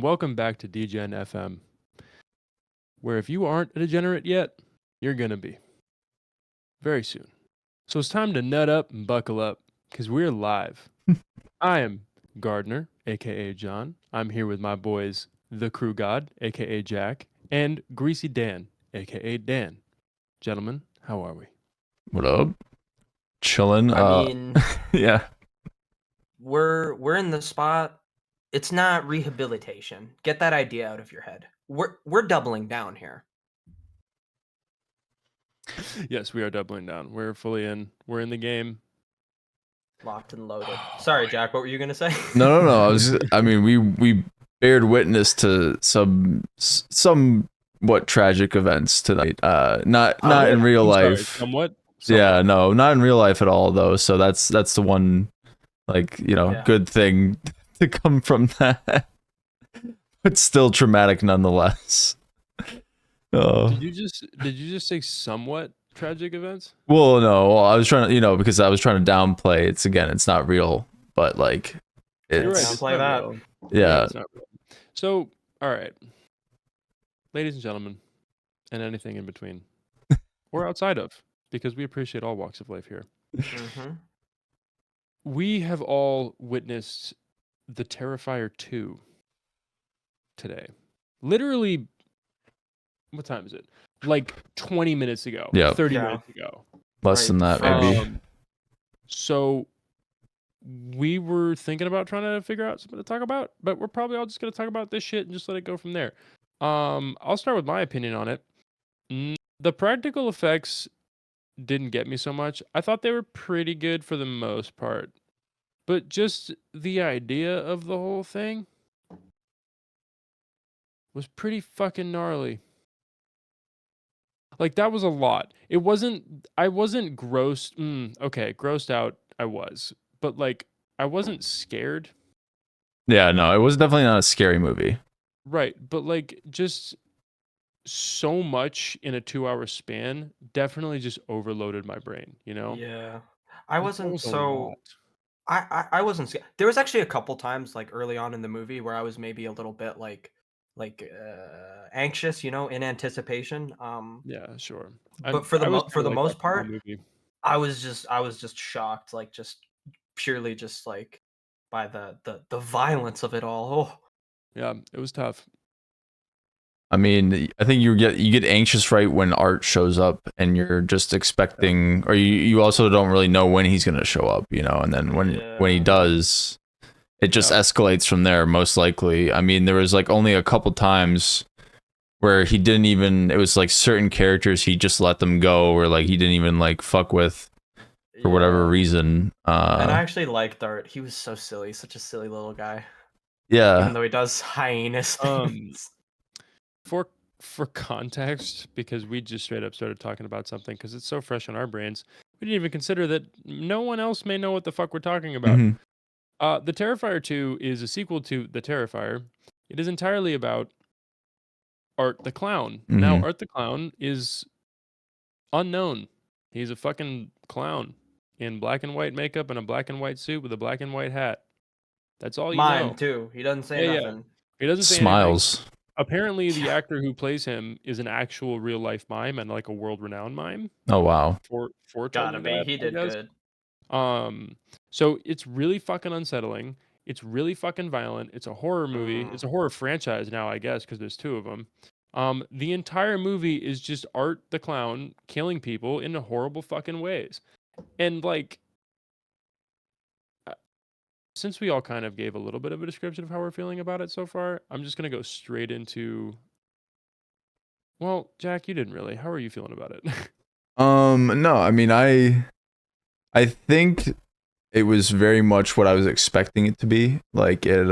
welcome back to DGen FM, where if you aren't a degenerate yet, you're gonna be very soon. So it's time to nut up and buckle up, because we're live. I am Gardner, aka John. I'm here with my boys, the Crew God, aka Jack, and Greasy Dan, aka Dan. Gentlemen, how are we? What up? Chilling. I mean, Yeah. we're in the spot. It's not rehabilitation. Get that idea out of your head. We're doubling down here. Yes, we are doubling down. We're fully in. We're in the game. Locked and loaded. Sorry, Jack, what were you gonna say? No. I mean, we bared witness to some somewhat tragic events tonight. Not in real I'm sorry, life. somewhat. Yeah, no, not in real life at all though. So that's the one, Yeah. good thing to come from that. But still traumatic nonetheless. Oh. Did you just say somewhat tragic events? Well, no, I was trying to, because I was trying to downplay. It's not real, but like, You're right, it's it's Downplay not that. real. yeah. It's not real. So, all right, ladies and gentlemen, and anything in between, or outside of, because we appreciate all walks of life here. Mhm. We have all witnessed the Terrifier 2 today. Literally, what time is it? Like 20 minutes ago. Yeah. 30 Yeah. minutes ago. Less than that, maybe. So we were thinking about trying to figure out something to talk about, but we're probably all just gonna talk about this shit and just let it go from there. I'll start with my opinion on it. The practical effects didn't get me so much. I thought they were pretty good for the most part, but just the idea of the whole thing was pretty fucking gnarly. Like, that was a lot. I wasn't grossed. Okay, grossed out I was, but like, I wasn't scared. Yeah, no, it was definitely not a scary movie. Right, but like, just so much in a 2-hour span definitely just overloaded my brain, you know? Yeah. I Like, that wasn't was a so lot. I wasn't scared. There was actually a couple times like early on in the movie where I was maybe a little bit anxious, in anticipation. Yeah, sure. But for I was for kinda the like that most the whole part, movie. I was just shocked, like just purely just like by the violence of it all. Oh, Yeah, it was tough. I mean, I think you get anxious right when Art shows up, and you're just expecting, or you also don't really know when he's gonna show up, and then when he Yeah. does, it just Yeah. escalates from there. Most likely, I mean, there was like only a couple times where he didn't even. It was like certain characters he just let them go, or like he didn't even like fuck with for whatever Yeah. reason. And I actually liked Art. He was so silly, such a silly little guy. Yeah. Even though he does hyenas things. For context, because we just straight up started talking about something because it's so fresh in our brains, we didn't even consider that no one else may know what the fuck we're talking about. Mhm. The Terrifier 2 is a sequel to The Terrifier. It is entirely about Art the Clown. Now, Mhm. Art the Clown is unknown. He's a fucking clown in black and white makeup and a black and white suit with a black and white hat. That's all you Mime know. too. He doesn't say Yeah. nothing. He doesn't say anything. Smiles. Apparently, the actor who plays him is an actual real life mime and like a world renowned mime. Oh wow. Gotta be. He did good. So it's really fucking unsettling. It's really fucking violent. It's a horror movie. Mm. It's a horror franchise now, I guess, because there's 2 of them. The entire movie is just Art the Clown killing people in horrible fucking ways. And like, since we all kind of gave a little bit of a description of how we're feeling about it so far, I'm just gonna go straight into. Well, Jack, you didn't really. How are you feeling about it? No, I mean, I think it was very much what I was expecting it to be. Like it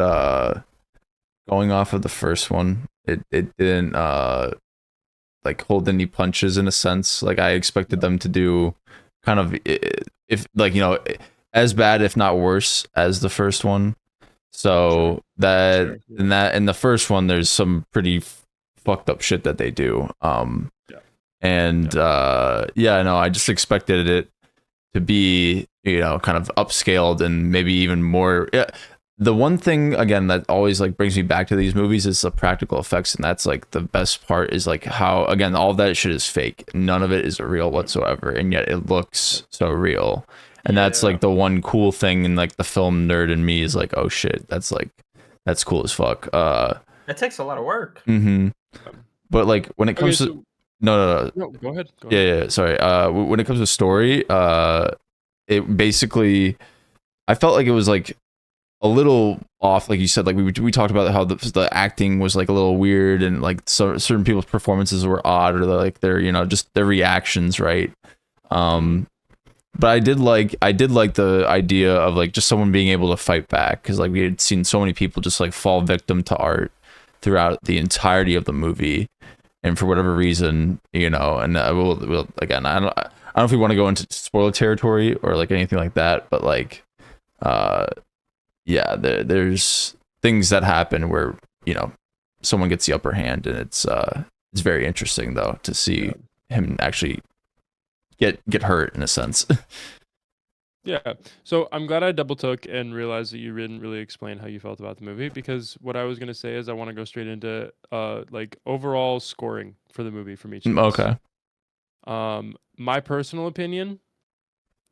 going off of the first one, it didn't like hold any punches in a sense. Like I expected them to do kind of, if like, as bad if not worse as the first one. So Sure, yeah. in the first one there's some pretty fucked up shit that they do. Yeah. And no, I just expected it to be, kind of upscaled and maybe even more. Yeah, the one thing again that always like brings me back to these movies is the practical effects, and that's like the best part is like how again all that shit is fake, none of it is real whatsoever, and yet it looks so real. And that's Yeah. like the one cool thing, and like the film nerd in me is like, oh shit, that's cool as fuck. That takes a lot of work. But like when it Okay, comes to so no, no, go ahead. Go yeah, ahead. yeah, sorry. When it comes to story, it basically, I felt like it was like a little off, like you said. Like we talked about how the acting was like a little weird, and like certain people's performances were odd, or like their just their reactions, right? But I did like the idea of like just someone being able to fight back, because like we had seen so many people just like fall victim to art throughout the entirety of the movie, and for whatever reason, and we'll again, I don't know if we want to go into spoiler territory or like anything like that, but like yeah, there's things that happen where someone gets the upper hand, and it's very interesting though to see him actually get hurt in a sense. Yeah. So I'm glad I double took and realized that you didn't really explain how you felt about the movie, because what I was gonna say is I want to go straight into like overall scoring for the movie from each of us. Okay. My personal opinion,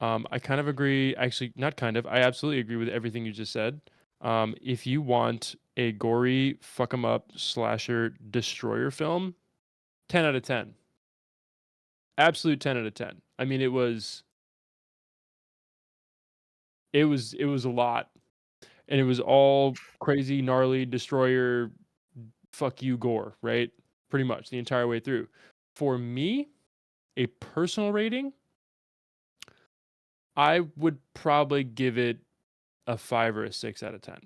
I kind of agree. Actually, not kind of. I absolutely agree with everything you just said. If you want a gory fuck 'em up slasher destroyer film, 10 out of 10. Absolute 10 out of 10. I mean, it was a lot, and it was all crazy, gnarly destroyer, fuck you gore, right? Pretty much the entire way through. For me, a personal rating, I would probably give it a 5 or a 6 out of 10.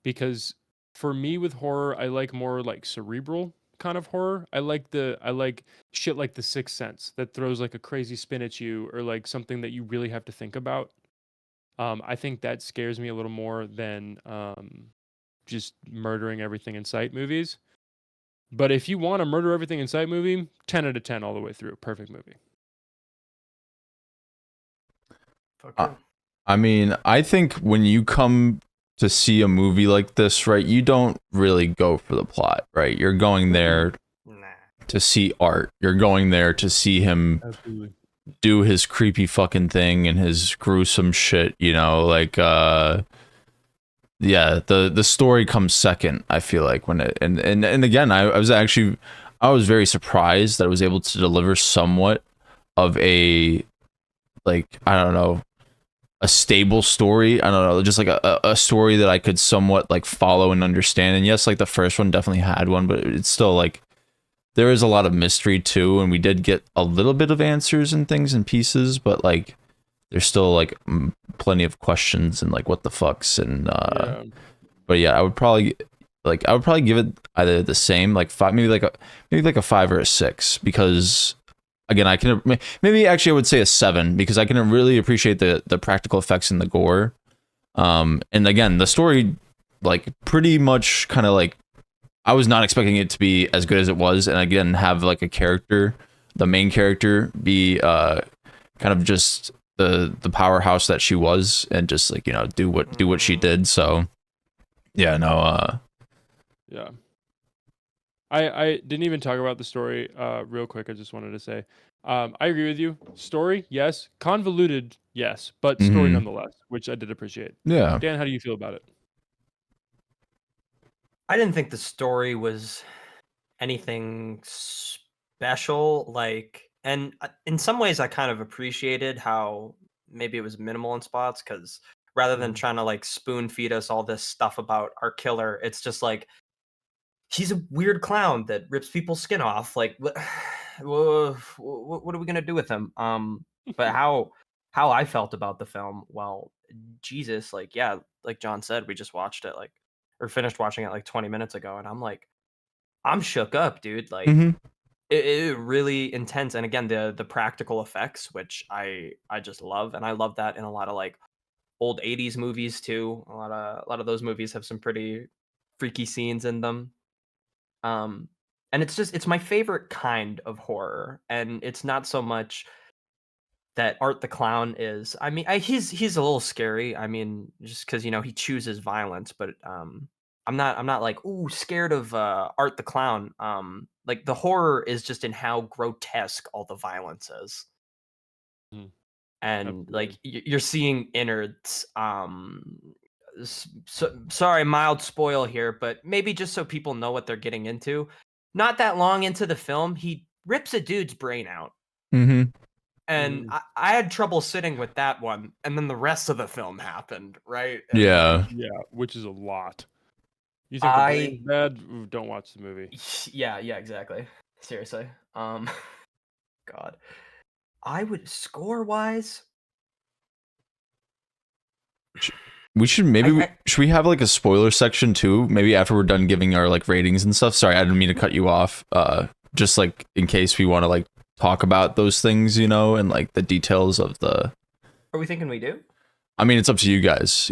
Because for me with horror, I like more like cerebral kind of horror. I like shit like The Sixth Sense that throws like a crazy spin at you, or like something that you really have to think about. I think that scares me a little more than just murdering everything in sight movies. But if you want a murder everything in sight movie, 10 out of 10 all the way through. Perfect movie. Fuck Uh, yeah. I mean, I think when you come to see a movie like this, right, you don't really go for the plot, right? You're going there Nah. to see art. You're going there to see him Absolutely. do his creepy fucking thing and his gruesome shit, like yeah, the story comes second, I feel like, when it and again, I was very surprised that I was able to deliver somewhat of a, like, I don't know, a stable story. I don't know, just like a story that I could somewhat like follow and understand. And yes, like the first one definitely had one, but it's still like there is a lot of mystery too, and we did get a little bit of answers and things and pieces, but like there's still like plenty of questions and like what the fucks, and Yeah. but yeah, I would probably give it either the same, like five, maybe like a 5 or a 6, because again, I can maybe actually I would say a 7, because I can really appreciate the practical effects and the gore. And again, the story, like, pretty much kind of like, I was not expecting it to be as good as it was, and again, have like a character, the main character, be kind of just the powerhouse that she was, and just like do what she did. So yeah, no, Yeah. I didn't even talk about the story real quick. I just wanted to say I agree with you. Story, yes. Convoluted, yes. But story nonetheless, which I did appreciate. yeah. Dan, how do you feel about it? I didn't think the story was anything special. Like, and in some ways, I kind of appreciated how maybe it was minimal in spots, because rather than trying to like spoon feed us all this stuff about our killer, it's just like he's a weird clown that rips people's skin off. Like, what are we gonna do with him? But how I felt about the film, well, Jesus, like, yeah, like John said, we just watched it, like, or finished watching it like 20 minutes ago, and I'm like, I'm shook up, dude. Like, it really intense, and again, the practical effects, which I just love, and I love that in a lot of like old 80s movies too. A lot of those movies have some pretty freaky scenes in them. Um, and it's my favorite kind of horror, and it's not so much that Art the Clown is. I mean, he's a little scary. I mean, just because he chooses violence, but I'm not like ooh scared of Art the Clown. Like the horror is just in how grotesque all the violence is, Mhm. and like Absolutely. you're seeing innards. Sorry, mild spoil here, but maybe just so people know what they're getting into. Not that long into the film, he rips a dude's brain out. Mm-hmm. And Mhm. I had trouble sitting with that one, and then the rest of the film happened, right? And Yeah. Yeah, which is a lot. You think the brain's I bad? Ooh, don't watch the movie. yeah, exactly. Seriously. God. I would score-wise, We should should we have like a spoiler section too? Maybe after we're done giving our like ratings and stuff. Sorry, I didn't mean to cut you off. Just like in case we want to like talk about those things, and like the details of the. are we thinking we do? I mean, it's up to you guys.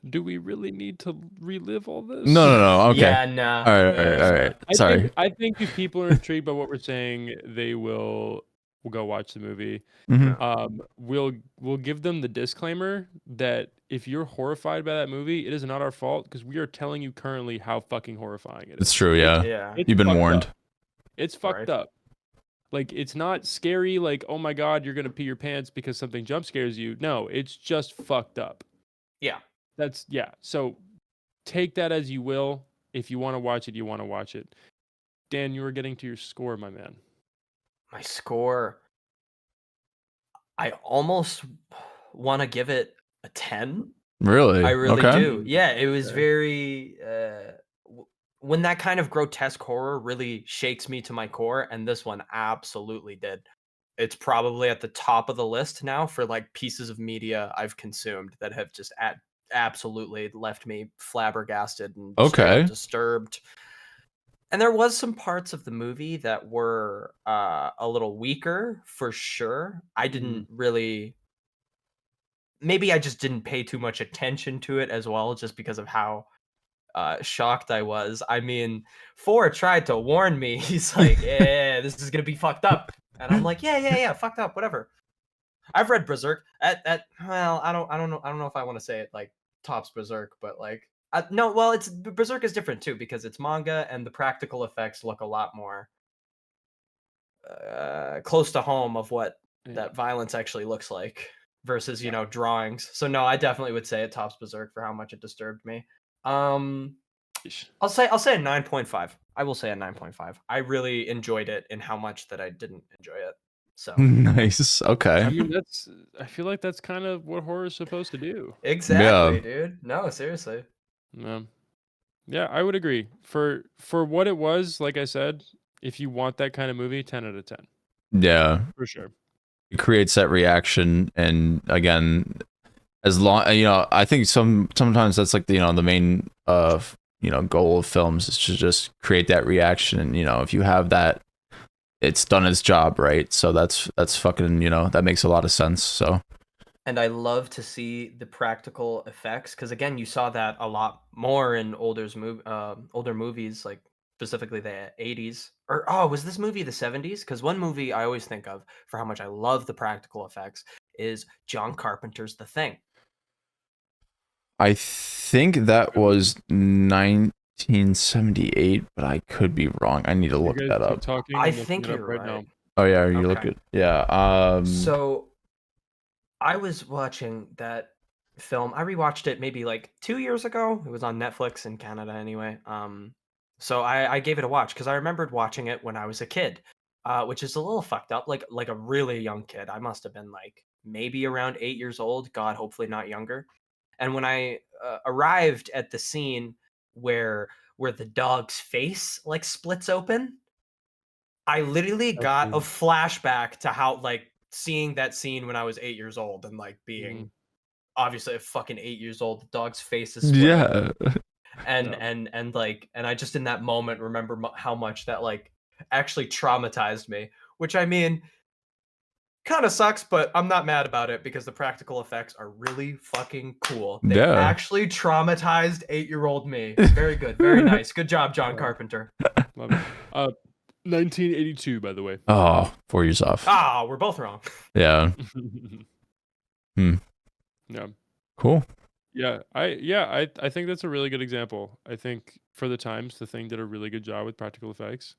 Do we really need to relive all this? No. Okay. Yeah, nah. All right. All right. Sorry. I think if people are intrigued by what we're saying, they will go watch the movie. Mhm. We'll give them the disclaimer that if you're horrified by that movie, it is not our fault because we are telling you currently how fucking horrifying it It's is. true. Yeah. Yeah. It's You've been fucked warned. up. It's Right. fucked up. Like it's not scary. Like oh my god, you're gonna pee your pants because something jump scares you. No, it's just fucked up. Yeah. So take that as you will. If you want to watch it, you want to watch it. Dan, you were getting to your score, my man. My score, I almost want to give it a 10. Really? I really Okay. do. Yeah, it was Okay. very when that kind of grotesque horror really shakes me to my core, and this one absolutely did. It's probably at the top of the list now for like pieces of media I've consumed that have just absolutely left me flabbergasted and straight up Okay. disturbed. And there was some parts of the movie that were a little weaker for sure. I didn't really maybe I just didn't pay too much attention to it as well, just because of how shocked I was. I mean, Four tried to warn me. He's like, "Yeah, this is gonna be fucked up," and I'm like, "Yeah, fucked up, whatever." I've read Berserk. Well, I don't know if I want to say it like tops Berserk, but like, no, well, it's Berserk is different too because it's manga and the practical effects look a lot more close to home of what Yeah. that violence actually looks like versus drawings. So no, I definitely would say it tops Berserk for how much it disturbed me. I'll say a 9.5. I will say a 9.5. I really enjoyed it in how much that I didn't enjoy it. So Nice. I Okay. mean, I feel like that's kind of what horror is supposed to do. exactly, Yeah. dude. No, seriously. Yeah, I would agree. For what it was, like I said, if you want that kind of movie, 10 out of 10. Yeah. For sure. It creates that reaction, and again, as long I think sometimes that's like the main goal of films is to just create that reaction, and if you have that, it's done its job, right? So that's fucking that makes a lot of sense. So And I love to see the practical effects because again, you saw that a lot more in older movies, like specifically the 80s. Or was this movie the 70s? Because one movie I always think of for how much I love the practical effects is John Carpenter's The Thing. I think that was 1978, but I could be wrong. I need to You look guys that keep up. talking. I I'm looking think it up you're right right. now. Oh yeah, you Okay. look at yeah. So I was watching that film. I rewatched it maybe like 2 years ago. It was on Netflix in Canada anyway. So I gave it a watch because I remembered watching it when I was a kid, which is a little fucked up. Like a really young kid. I must have been like maybe around 8 years old. God, hopefully not younger. And when I arrived at the scene where the dog's face like splits open, I literally got a Okay. flashback to how like seeing that scene when I was 8 years old and like being obviously a fucking 8 years old, the dog's face is split open. Yeah. And Yeah. and I just in that moment remember how much that like actually traumatized me, which I mean kind of sucks, but I'm not mad about it because the practical effects are really fucking cool. They Yeah. actually traumatized 8-year-old me. Very good, very nice. Good job, John Yeah. Carpenter. Love it. 1982, by the way. Oh, 4 years off. Ah, we're both wrong. Yeah. Yeah. Cool. Yeah, I think that's a really good example. I think for the times, the thing did a really good job with practical effects.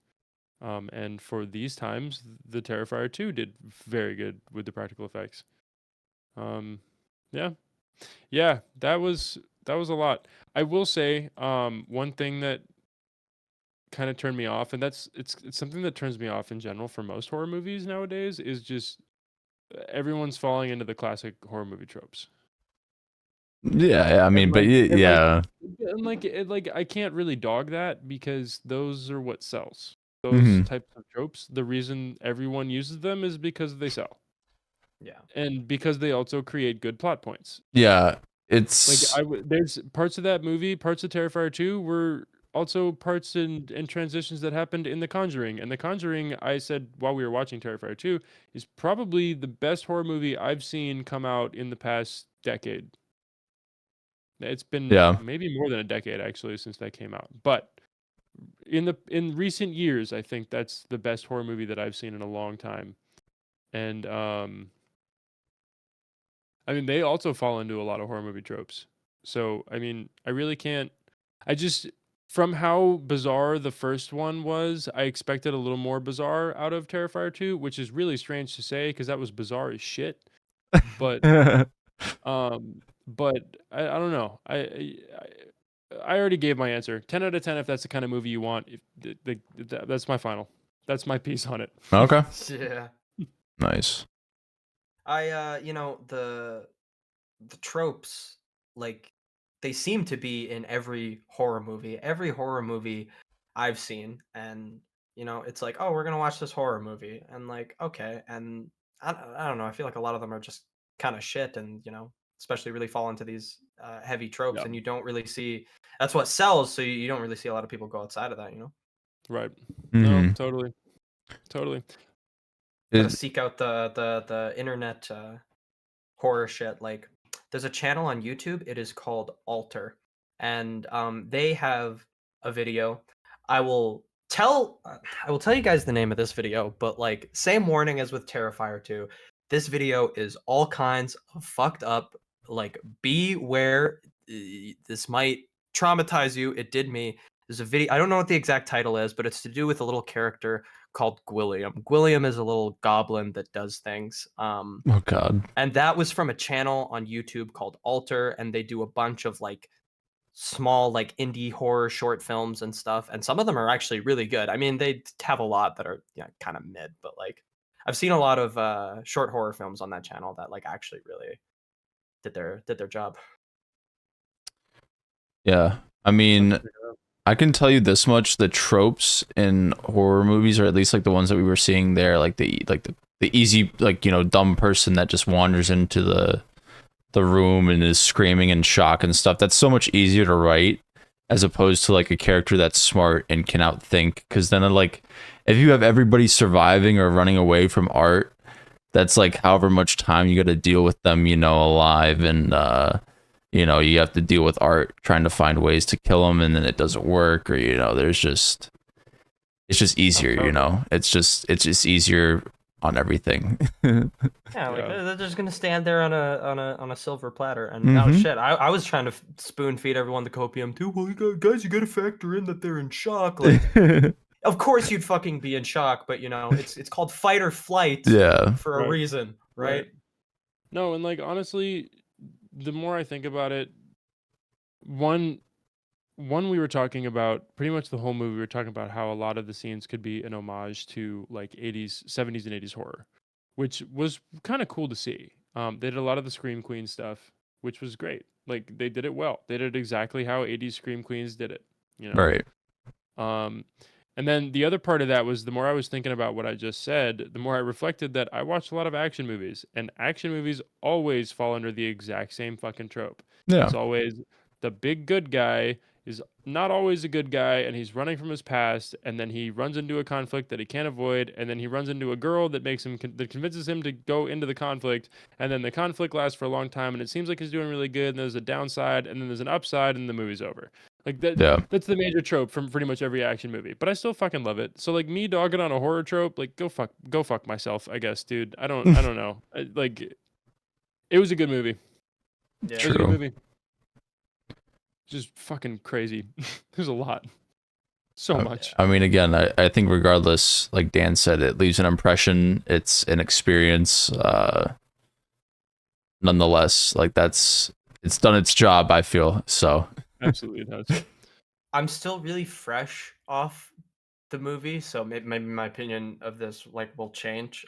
And for these times, the Terrifier 2 did very good with the practical effects. Yeah, yeah, that was a lot. I will say, one thing that kind of turned me off, and it's something that turns me off in general for most horror movies nowadays, is just everyone's falling into the classic horror movie tropes. Yeah, I mean, And but like, and like, yeah. and like I can't really dog that because those are what sells. Those Hmm. types of tropes, the reason everyone uses them is because they sell. Yeah. And because they also create good plot points. Yeah, Like it's there's parts of that movie, parts of Terrifier 2 were also parts and transitions that happened in The Conjuring. And The Conjuring, I said while we were watching Terrifier 2, is probably the best horror movie I've seen come out in the past decade. It's been yeah. maybe more than a decade actually since that came out. But in recent years, I think that's the best horror movie that I've seen in a long time. And I mean, they also fall into a lot of horror movie tropes. So, I mean, I really can't. I just, from how bizarre the first one was, I expected a little more bizarre out of Terrifier 2, which is really strange to say because that was bizarre as shit. But, I don't know. I already gave my answer. 10 out of 10 if that's the kind of movie you want. If that's my final. That's my piece on it. Okay. Yeah. Nice. The tropes, like, they seem to be in every horror movie. Every horror movie I've seen, and it's like, oh, we're gonna watch this horror movie, and like, okay, and I don't know. I feel like a lot of them are just kind of shit, and especially really fall into these heavy tropes, Yeah. and you don't really see. That's what sells, so you don't really see a lot of people go outside of that. Right. No, Hmm. totally. Totally. Gotta seek out the internet horror shit. Like, there's a channel on YouTube. It is called Alter, and they have a video. I will tell you guys the name of this video, but like, same warning as with Terrifier 2. This video is all kinds of fucked up. Like, beware. This might traumatize you. It did me. There's a video. I don't know what the exact title is, but it's to do with a little character called Gwilliam. Gwilliam is a little goblin that does things. Oh God. And that was from a channel on YouTube called Alter, and they do a bunch of like small, like, indie horror short films and stuff. And some of them are actually really good. I mean, they have a lot that are kind of mid, but like, I've seen a lot of short horror films on that channel that like actually really did their job. Yeah. I mean, I can tell you this much: the tropes in horror movies, or at least like the ones that we were seeing there, like the easy, like, dumb person that just wanders into the room and is screaming in shock and stuff. That's so much easier to write as opposed to like a character that's smart and can outthink. Because then, like, if you have everybody surviving or running away from art, that's like however much time you got to deal with them, alive, and you have to deal with art trying to find ways to kill them, and then it doesn't work, or there's just it's just easier, it's just easier on everything. Yeah, like, Yeah. they're just gonna stand there on a silver platter, and oh shit, I was trying to spoon feed everyone the copium too. Well, guys, you gotta factor in that they're in shock. Like, of course you'd fucking be in shock, but it's called fight or flight Yeah. for a Right. reason, right? No, and like honestly, the more I think about it, one we were talking about pretty much the whole movie. We were talking about how a lot of the scenes could be an homage to like 80s, 70s, and 80s horror, which was kind of cool to see. They did a lot of the Scream Queen stuff, which was great. Like they did it well. They did exactly how 80s Scream Queens did it. Right. Um, and then the other part of that was the more I was thinking about what I just said, the more I reflected that I watched a lot of action movies, and action movies always fall under the exact same fucking trope. Yeah. It's always the big good guy is not always a good guy, and he's running from his past, and then he runs into a conflict that he can't avoid, and then he runs into a girl that that convinces him to go into the conflict, and then the conflict lasts for a long time, and it seems like he's doing really good, and there's a downside, and then there's an upside, and the movie's over. Like that. Yeah. That's the major trope from pretty much every action movie. But I still fucking love it. So like me dogging on a horror trope, like go fuck myself, I guess, dude. I don't know. Like it was a good movie. Yeah. It was a good True. movie. Just fucking crazy. There's a lot. So much. I mean, again, I think regardless, like Dan said, it leaves an impression. It's an experience. Nonetheless, like it's done its job, I feel. So Absolutely it does. I'm still really fresh off the movie, so maybe my opinion of this like will change.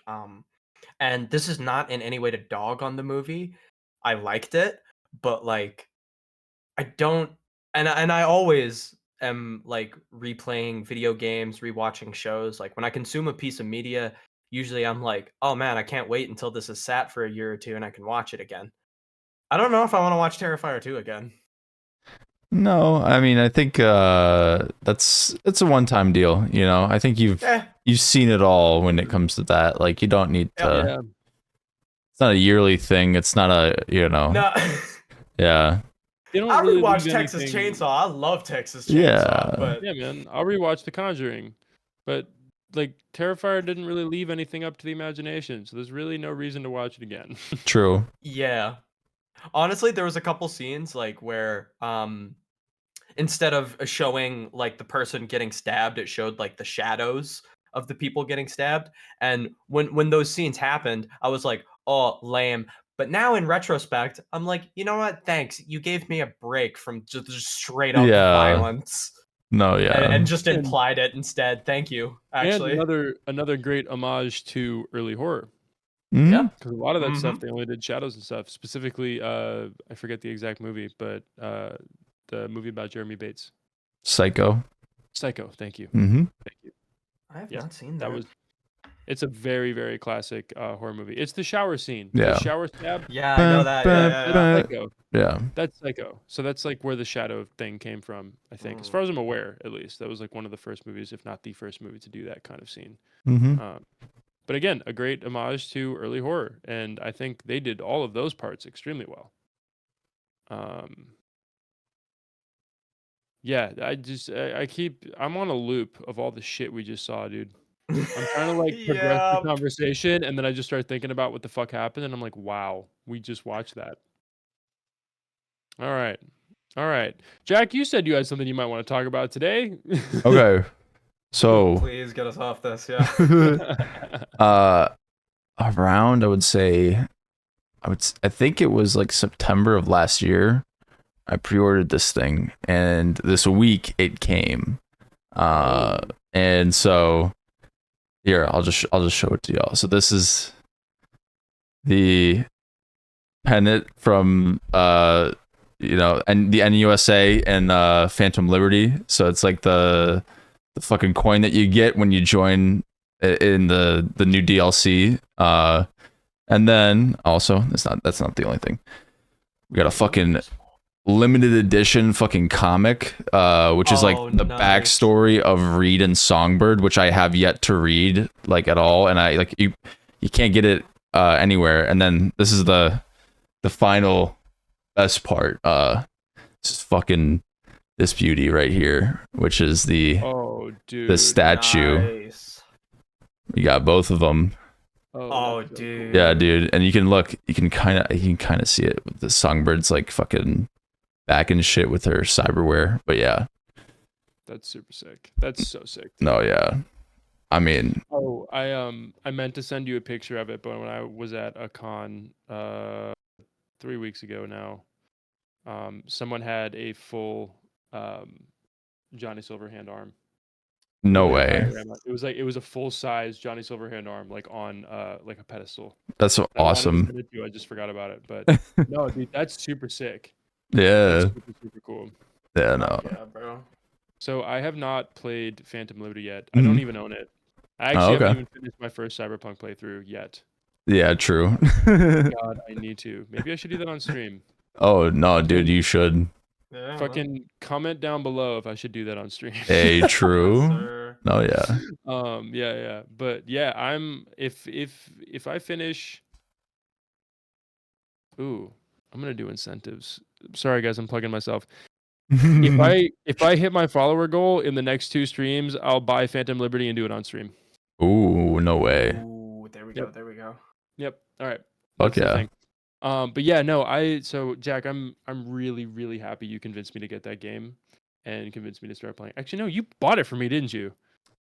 And this is not in any way to dog on the movie. I liked it, but like I don't, and I always am like replaying video games, rewatching shows. Like when I consume a piece of media, usually I'm like, oh man, I can't wait until this is sat for a year or two and I can watch it again. I don't know if I want to watch Terrifier 2 again. no, I mean, I think it's a one-time deal. You know, I think you've seen it all when it comes to that. Like, you don't need to. Yeah. It's not a yearly thing. It's not a No. Yeah. They don't I really rewatched leave Texas anything- Chainsaw. I love Texas Chainsaw. Yeah. But Yeah, man. I'll rewatch The Conjuring. But like Terrifier didn't really leave anything up to the imagination, so there's really no reason to watch it again. True. yeah. Honestly, there was a couple scenes like where instead of showing like the person getting stabbed, it showed like the shadows of the people getting stabbed. And when those scenes happened, I was like, oh, lame. But now in retrospect, I'm like, you know what? Thanks. You gave me a break from just straight up Yeah. violence. No, yeah. And just And- implied it instead. Thank you. Actually. And another great homage to early horror. Mhm. Yeah. Because a lot of that stuff they only did shadows and stuff. Specifically, I forget the exact movie, but the movie about Jeremy Bates. Psycho. Psycho, thank you. Mm-hmm. Thank you. I have Yeah, not seen That was it's a very, very classic horror movie. It's the shower scene. Yeah. The shower stab. Yeah, I know that. That's Yeah. Psycho. Yeah. That's Psycho. So that's like where the shadow thing came from, I think. As far as I'm aware, at least. That was like one of the first movies, if not the first movie to do that kind of scene. Mm-hmm. But again, a great homage to early horror. And I think they did all of those parts extremely well. Yeah, I'm on a loop of all the shit we just saw, dude. I'm trying to like progress the conversation, and then I just start thinking about what the fuck happened, and I'm like, wow, we just watched that. All right. Jack, you said you had something you might want to talk about today. Okay. So Please get us off this. Yeah. around I think it was like September of last year. I pre-ordered this thing, and this week it came. And so here, I'll just show it to y'all. So this is the pennant from and the NUSA and Phantom Liberty. So it's like the fucking coin that you get when you join in the new DLC. And then also that's not the only thing. We got a fucking limited edition fucking comic, which is like the backstory of Reed and Songbird, which I have yet to read like at all, and I like you can't get it anywhere. And then this is the final best part. This is fucking this beauty right here, which is the statue. Nice. We got both of them. Oh, dude. Yeah, dude, and you can kind of see it with the Songbird's like fucking back and shit with her cyberware. But yeah, that's super sick. That's so sick. No, yeah. I mean, I meant to send you a picture of it, but when I was at a con 3 weeks ago now, someone had a full Johnny Silverhand arm. No way. It was a full size Johnny Silverhand arm, like on like a pedestal. That's so awesome. I just forgot about it, but no, dude, that's super sick. Yeah. That's super cool. Yeah, no. Yeah, bro. So I have not played Phantom Liberty yet. I don't even own it. I actually haven't even finished my first Cyberpunk playthrough yet. Yeah, true. God, I need to. Maybe I should do that on stream. Oh no, dude, you should. Yeah, fucking comment down below if I should do that on stream. Hey, true. No, yeah. Yeah. But yeah, if I finish. Ooh, I'm gonna do incentives. Sorry guys, I'm plugging myself. If I hit my follower goal in the next 2 streams, I'll buy Phantom Liberty and do it on stream. Ooh, no way. Ooh, there we go. There we go. Yep. All right. Fuck That's the yeah. thing. But yeah, no, so Jack, I'm really, really happy you convinced me to get that game and convinced me to start playing. Actually, no, you bought it for me, didn't you?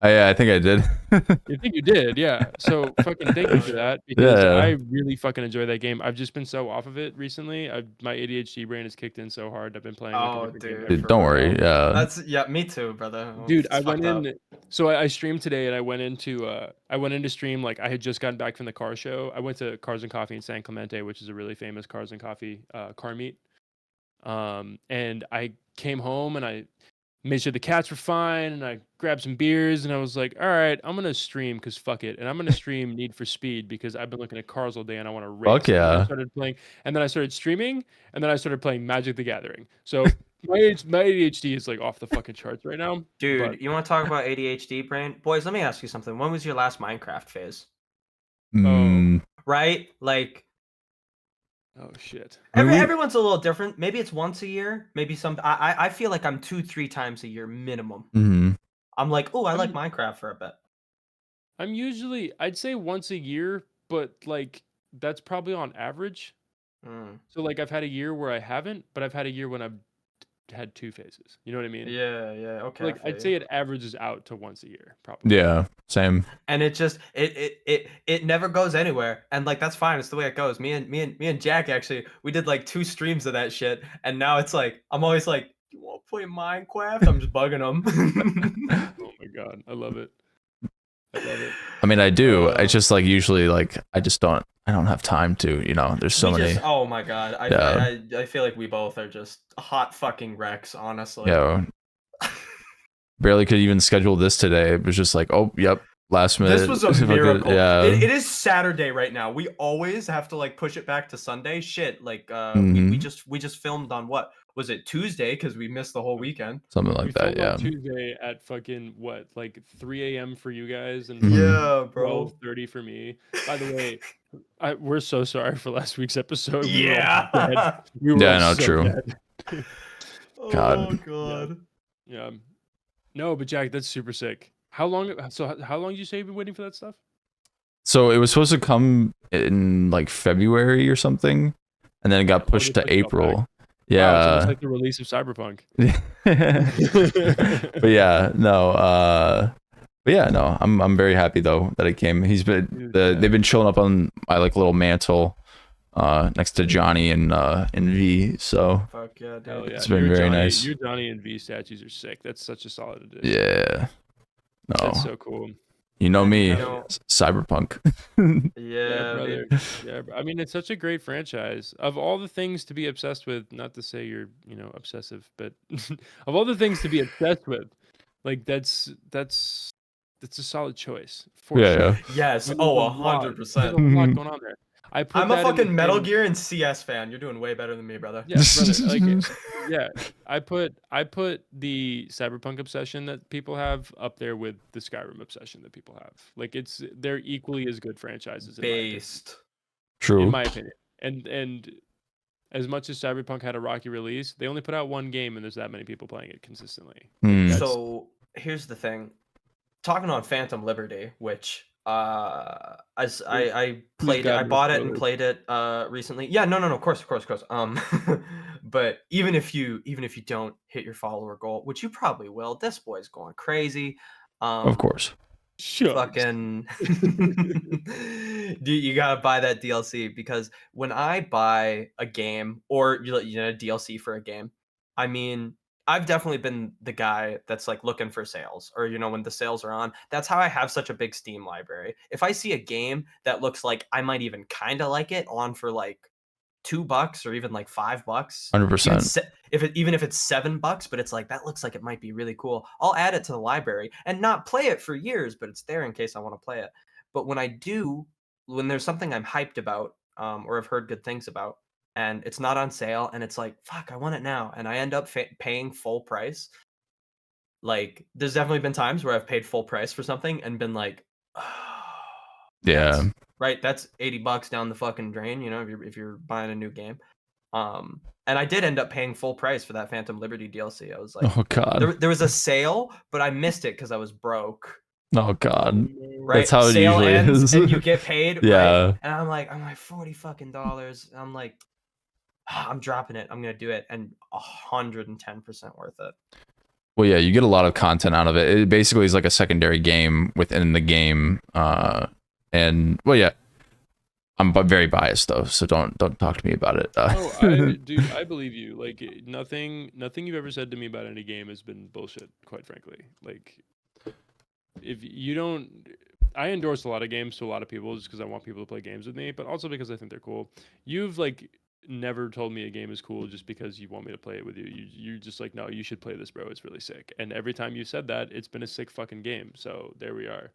Yeah, I think I did. I think you did, yeah. So fucking thank you for that because Yeah. I really fucking enjoy that game. I've just been so off of it recently. My ADHD brain has kicked in so hard. I've been playing like a Oh, different game. dude. every Dude, don't day. worry. Yeah. That's me too, brother. Oh, Dude, it's I went fucked up. in. So I streamed today, and I went into stream like I had just gotten back from the car show. I went to Cars and Coffee in San Clemente, which is a really famous cars and coffee car meet. And I came home and I made sure the cats were fine, and I grabbed some beers, and I was like, all right, I'm gonna stream because fuck it, and I'm gonna stream Need for Speed because I've been looking at cars all day and I want to race. Fuck yeah. And I started playing, and then I started streaming, and then I started playing Magic the Gathering. So my ADHD is like off the fucking charts right now. Dude, but you want to talk about ADHD brain? Boys, let me ask you something. When was your last Minecraft phase? Mm, Right? Like, oh shit. I mean, we- everyone's a little different. Maybe it's once a year. Maybe some. I feel like I'm 2-3 times a year minimum. mhm. I'm like, oh, I like I'm- Minecraft for a bit. I'm usually, I'd say once a year, but like that's probably on average. Mm. So like I've had a year where I haven't, but I've had a year when I've had 2 phases. You know what I mean? Yeah, okay. Like I feel I'd say you. it averages out to once a year, probably. Yeah, same. And it just it never goes anywhere, and like that's fine. It's the way it goes. Me and Jack actually we did like 2 streams of that shit, and now it's like I'm always like, you want to play Minecraft? I'm just bugging them. Oh my god, I love it. I love it. I mean, I do. I just like usually like I don't have time to, there's so many. Oh my god, I feel like we both are just hot fucking wrecks, honestly. Yeah. Barely could even schedule this today. It was just like, oh, yep, last minute. This was a miracle. Yeah. It is Saturday right now. We always have to like push it back to Sunday. Shit, like we just filmed on what was it, Tuesday, because we missed the whole weekend. Something We like that. filmed Yeah. on Tuesday at fucking what, like 3 a.m. for you guys and Yeah, bro. 12:30 for me. By the way, we're so sorry for last week's episode. Yeah. Yeah, no, true. Dead. God. Oh god. Yeah. No, but Jack, that's super sick. How long did you say you've been waiting for that stuff? So it was supposed to come in like February or something, and then it got Yeah, pushed to pushed it all April. Wow, Yeah. it's like the release of Cyberpunk. But yeah, no. But yeah, no. I'm very happy though that it came. Dude, They've been showing up on my like little mantle, next to Johnny and V. So Fuck yeah, dude. Hell yeah. It's been Your very Johnny- nice. Your Johnny and V statues are sick. That's such a solid addition. yeah. No, That's so cool. you know me, You know- Cyberpunk. Yeah, brother. man. Yeah, I mean, it's such a great franchise. Of all the things to be obsessed with, not to say you're, obsessive, but of all the things to be obsessed with, like that's a solid choice for Yeah, sure. yeah. Yes. There's Oh, a lot- 100%. There's a lot going on there. I'm a that in the fucking Metal same- Gear and CS fan. You're doing way better than me, brother. Yeah, brother, like, yeah. I put the Cyberpunk obsession that people have up there with the Skyrim obsession that people have. Like they're equally as good franchises Based. True. in my opinion. And as much as Cyberpunk had a rocky release, they only put out one game and there's that many people playing it consistently. Hmm. That's- So here's the thing. Talking on Phantom Liberty, which as I played it, I gotten bought it spoilers? and played it recently. Yeah, no, of course. But even if you don't hit your follower goal, which you probably will, this boy's going crazy. Of course. Sure. Fucking you gotta buy that DLC, because when I buy a game or DLC for a game, I mean, I've definitely been the guy that's like looking for sales, or when the sales are on. That's how I have such a big Steam library. If I see a game that looks like I might even kind of like it on for like $2 or even like $5, 100%. even if it's $7, but it's like that looks like it might be really cool, I'll add it to the library and not play it for years, but it's there in case I want to play it. But when there's something I'm hyped about, or I've heard good things about, and it's not on sale, and it's like, fuck, I want it now, and I end up paying full price. Like, there's definitely been times where I've paid full price for something and been like, Yeah. right, that's $80 down the fucking drain, if you're buying a new game. And I did end up paying full price for that Phantom Liberty DLC. I was like, Oh God. there was a sale, but I missed it because I was broke. Oh God. Right, That's how it sale usually ends is. and you get paid. Right, Yeah. and I'm like $40 fucking. And I'm like, I'm dropping it. I'm gonna do it, and 110% worth it. Well, yeah, you get a lot of content out of it. It basically is like a secondary game within the game. And well, yeah, I'm very biased though, so don't talk to me about it. Dude, I believe you. Like nothing you've ever said to me about any game has been bullshit, quite frankly. Like if you don't, I endorse a lot of games to a lot of people just because I want people to play games with me, but also because I think they're cool. You've like never told me a game is cool just because you want me to play it with you. You're just like, no, you should play this, bro. It's really sick. And every time you said that, it's been a sick fucking game. So there we are.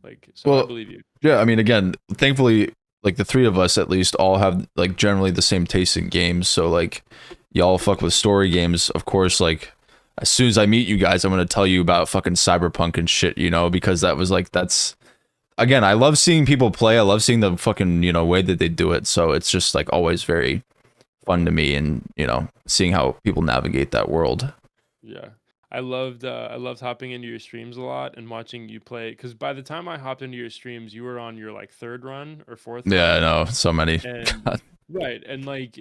Like, so I believe you. Yeah, I mean, again, thankfully, like the three of us at least all have like generally the same taste in games. So like, y'all fuck with story games, of course. Like, as soon as I meet you guys, I'm gonna tell you about fucking Cyberpunk and shit, you know, because that was like that's. Again, I love seeing people play. I love seeing the fucking, you know, way that they do it. So it's just like always very fun to me, and you know, seeing how people navigate that world. Yeah. I loved hopping into your streams a lot and watching you play, because by the time I hopped into your streams, you were on your like third run or fourth Yeah, I run. know, so many. And right, and like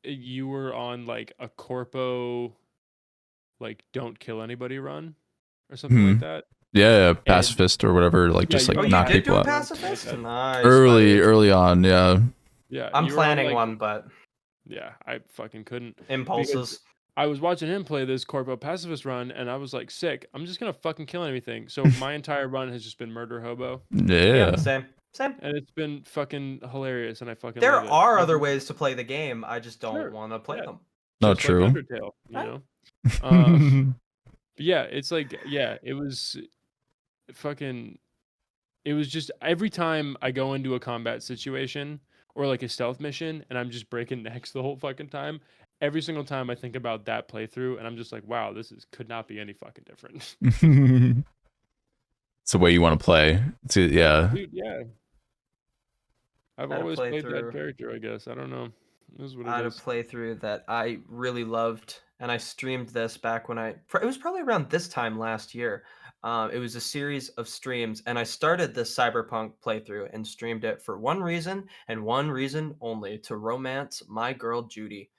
you were on like a corpo like don't kill anybody run or something like that. Yeah, pacifist or whatever, like Yeah, just like Oh, you knock did people do a out. pacifist? Nice. Early on, yeah. Yeah, I'm you were on, planning like- one, but Yeah, I fucking couldn't. impulses. I was watching him play this corpo pacifist run, and I was like, sick. I'm just gonna fucking kill anything. So my entire run has just been murder hobo, Yeah. Same. and it's been fucking hilarious, and I fucking There love it. are other ways to play the game. I just don't Sure, want to play yeah. them. Not Just true. like Undertale, you Right. know. But yeah, it's like it was fucking. It was just every time I go into a combat situation or like a stealth mission, and I'm just breaking necks the whole fucking time. Every single time I think about that playthrough, and I'm just like, wow, could not be any fucking different. It's the way you want to play. Yeah. Dude, yeah. I've I had a always played that playthrough. character, I guess. I don't know. This is what I had it a is. playthrough that I really loved, and I streamed this back when it was probably around this time last year. It was a series of streams, and I started this Cyberpunk playthrough and streamed it for one reason and one reason only: to romance my girl Judy.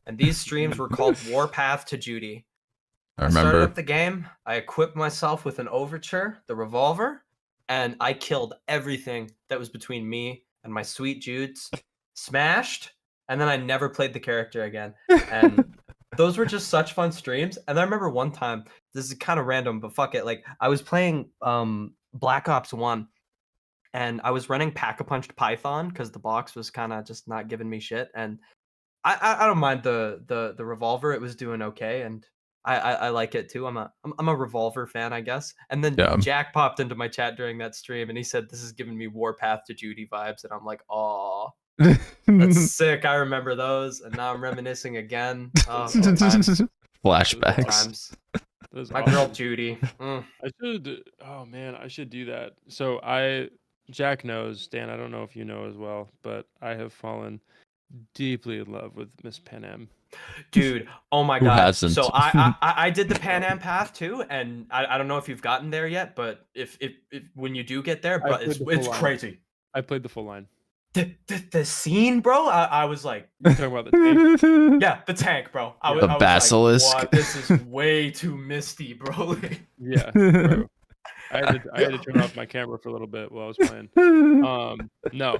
And these streams were called Warpath to Judy. I started remember. up the game. I equipped myself with an overture, the revolver, and I killed everything that was between me and my sweet Judes. Smashed, and then I never played the character again. And those were just such fun streams. And I remember one time, this is kind of random, but fuck it. Like I was playing Black Ops 1, and I was running Pack-a-Punched Python because the box was kind of just not giving me shit. And I don't mind the revolver. It was doing okay, and I like it too. I'm a revolver fan, I guess. And then Yeah. Jack popped into my chat during that stream, and he said, "This is giving me Warpath to Judy vibes," and I'm like, "Oh, that's sick." I remember those, and now I'm reminiscing again. Oh, good times. Good Flashbacks. times. That was My awesome. girl Judy. Mm. I should. Oh man, I should do that. So Jack knows. Dan, I don't know if you know as well, but I have fallen deeply in love with Miss Pan Am. Dude, oh my Who god. hasn't? So I did the Pan Am path too, and I don't know if you've gotten there yet, but if when you do get there, I but played it's the full line. crazy. I played the full line. The scene, bro. I was like, You talking about the tank? yeah, the tank, bro. I The was basilisk. Like, what? This is way too misty, bro. Yeah, bro. I had to turn off my camera for a little bit while I was playing. No,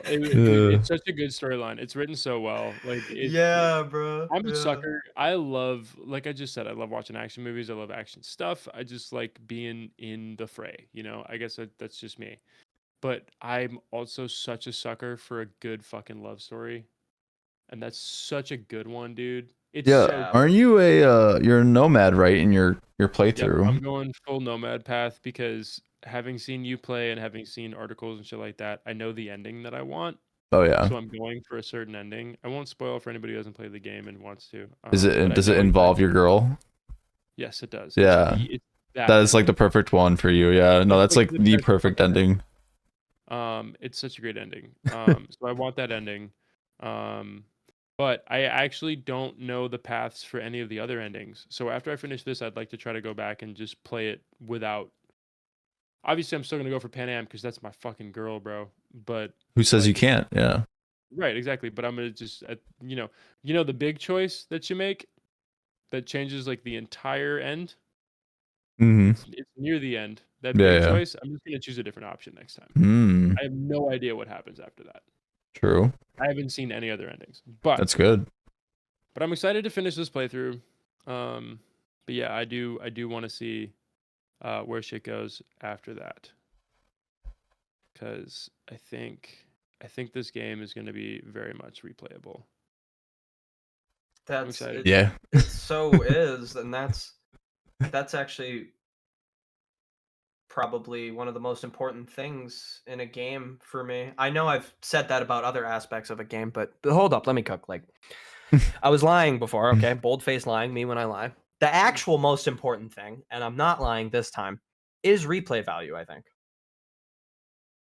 it's such a good storyline. It's written so well. Like, yeah, bro. I'm a yeah. sucker. I love, like I just said, I love watching action movies. I love action stuff. I just like being in the fray. You know, I guess that's just me. But I'm also such a sucker for a good fucking love story, and that's such a good one, dude. It's Yeah. so Aren't you you're a nomad, right? In your Yep, playthrough. I'm going full nomad path because having seen you play and having seen articles and shit like that, I know the ending that I want. Oh yeah. So I'm going for a certain ending. I won't spoil for anybody who hasn't played the game and wants to. Is but it I does it know involve your girl? Yes, it does. Yeah. It's That is like the perfect one for you. Yeah. No, that's like the perfect ending. It's such a great ending. So I want that ending. but I actually don't know the paths for any of the other endings. So after I finish this, I'd like to try to go back and just play it without. Obviously, I'm still gonna go for Pan Am because that's my fucking girl, bro. But Who says you like, can't? Yeah. right, exactly. But I'm gonna just, you know, the big choice that you make that changes like the entire end. Mm-hmm. It's near the end. That Yeah, big yeah. choice. I'm just gonna choose a different option next time. Hmm. I have no idea what happens after that. True. I haven't seen any other endings, but That's good. I'm excited to finish this playthrough. But yeah, I do want to see where shit goes after that, because I think this game is going to be very much replayable. I'm That's excited. it. Yeah. It so is, and that's actually probably one of the most important things in a game for me. I know I've said that about other aspects of a game, but hold up, let me cook. Like, I was lying before, okay? Bold-faced lying, me when I lie. The actual most important thing, and I'm not lying this time, is replay value, I think.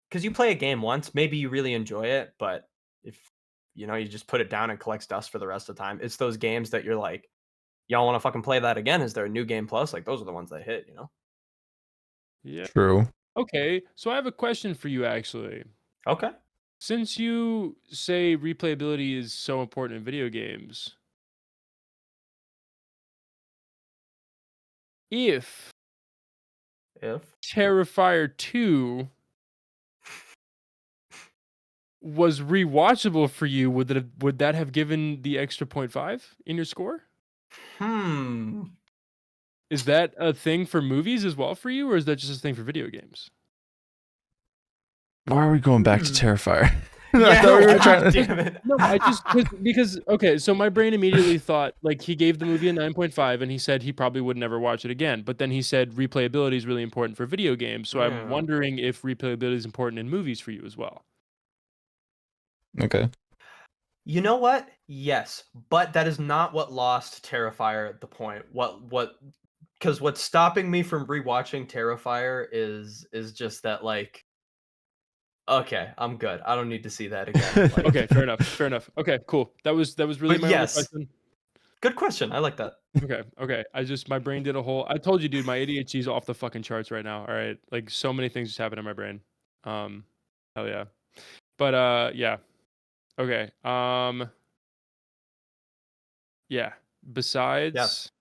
Because you play a game once, maybe you really enjoy it, but if you just put it down and collects dust for the rest of the time, it's those games that you're like, y'all want to fucking play that again? Is there a new game plus? Like, those are the ones that hit. Yeah. True. Okay, so I have a question for you actually. Okay. Since you say replayability is so important in video games, if If Terrifier 2 was rewatchable for you, would that have given the extra 0.5 in your score? Is that a thing for movies as well for you, or is that just a thing for video games? Why are we going back to Hmm. Terrifier? I Yeah, thought we were God trying to. damn it. No, I just because okay, so my brain immediately thought like he gave the movie a 9.5 and he said he probably would never watch it again. But then he said replayability is really important for video games. So I'm Yeah. wondering if replayability is important in movies for you as well. Okay. You know what? Yes, but that is not what lost Terrifier the point. Because what's stopping me from rewatching Terrifier is just that, like, okay, I'm good. I don't need to see that again. Like, Okay, fair enough. Fair enough. Okay, cool. That was really but my only yes, question. good question. I like that. Okay. My brain did a whole. I told you, dude, my ADHD is off the fucking charts right now. All right, like so many things just happen in my brain. Hell yeah. But yeah. Okay. Yeah. Yes. Besides,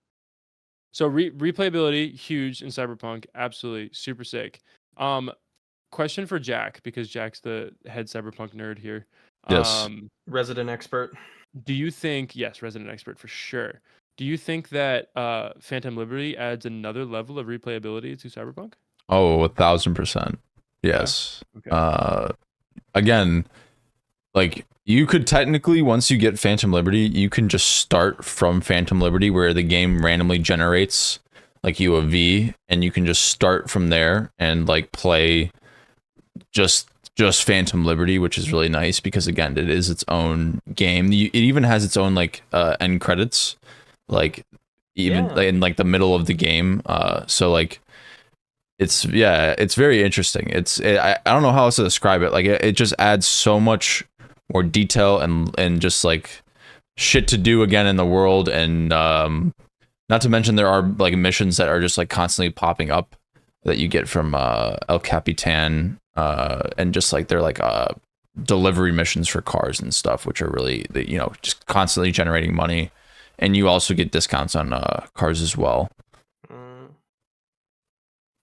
so replayability huge in Cyberpunk, absolutely super sick. Question for Jack because Jack's the head Cyberpunk nerd here. Yes. Resident expert. Do you think yes, resident expert for sure? Do you think that Phantom Liberty adds another level of replayability to Cyberpunk? Oh, 1,000%. Yeah. Yes. Okay. Again, like you could technically, once you get Phantom Liberty, you can just start from Phantom Liberty where the game randomly generates like you a V, and you can just start from there and like play just Phantom Liberty, which is really nice because again, it is its own game. It even has its own like end credits, like even Yeah. in like the middle of the game. So like it's very interesting. I don't know how else to describe it. Like it just adds so much more detail and just like shit to do again in the world, and not to mention there are like missions that are just like constantly popping up that you get from El Capitan, and just like they're like delivery missions for cars and stuff, which are really just constantly generating money, and you also get discounts on cars as well.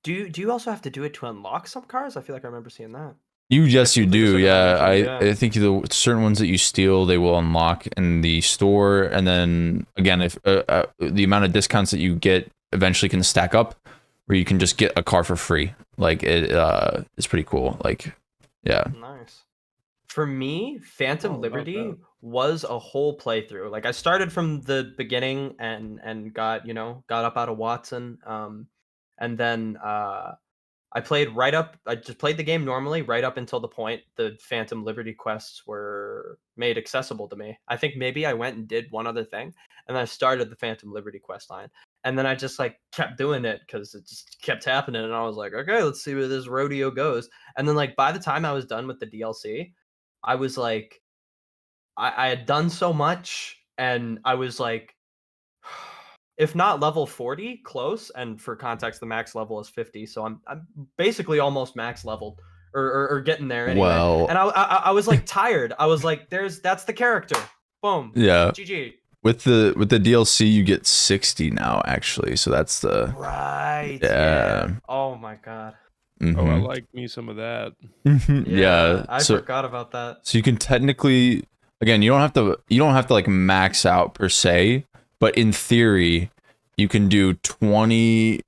Do you also have to do it to unlock some cars? I feel like I remember seeing that. Yes, you Complete a do. certain amount of Yeah, missions, I think the certain ones that you steal, they will unlock in the store, and then again, if the amount of discounts that you get eventually can stack up, where you can just get a car for free. Like it's pretty cool. Like, yeah. Nice. For me, Phantom Oh, about Liberty that. was a whole playthrough. Like I started from the beginning and got up out of Watson, and then I played right up. I just played the game normally right up until the point the Phantom Liberty quests were made accessible to me. I think maybe I went and did one other thing, and I started the Phantom Liberty quest line, and then I just like kept doing it because it just kept happening, and I was like, okay, let's see where this rodeo goes. And then like by the time I was done with the DLC, I was like I had done so much, and I was like, if not level 40, close. And for context, the max level is 50, so I'm basically almost max leveled, or getting there anyway. Well, And I was like tired. I was like, that's the character. Boom. yeah. GG. With the DLC, you get 60 now, actually. So that's the Right. yeah. Oh my god. Oh, I Mhm. like me some of that. Yeah. I So forgot about that. so you can technically, again, you don't have to like max out per se, but in theory, you can do 20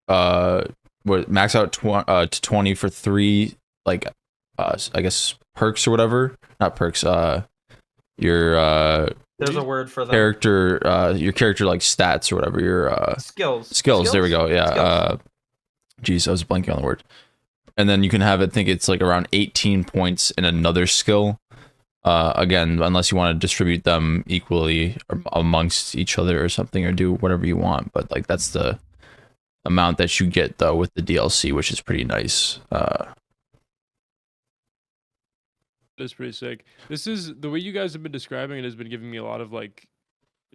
max out to 20 for 3 like I guess perks or whatever. Not perks, your There's a word for them. character your character like stats or whatever, your Skills. there we go. Yeah. Skills. Geez, I was blanking on the word. And then you can have it, think it's like around 18 points in another skill. Again, unless you want to distribute them equally amongst each other or something, or do whatever you want. But like that's the amount that you get though with the DLC, which is pretty nice. That's pretty sick. This is the way you guys have been describing it has been giving me a lot of like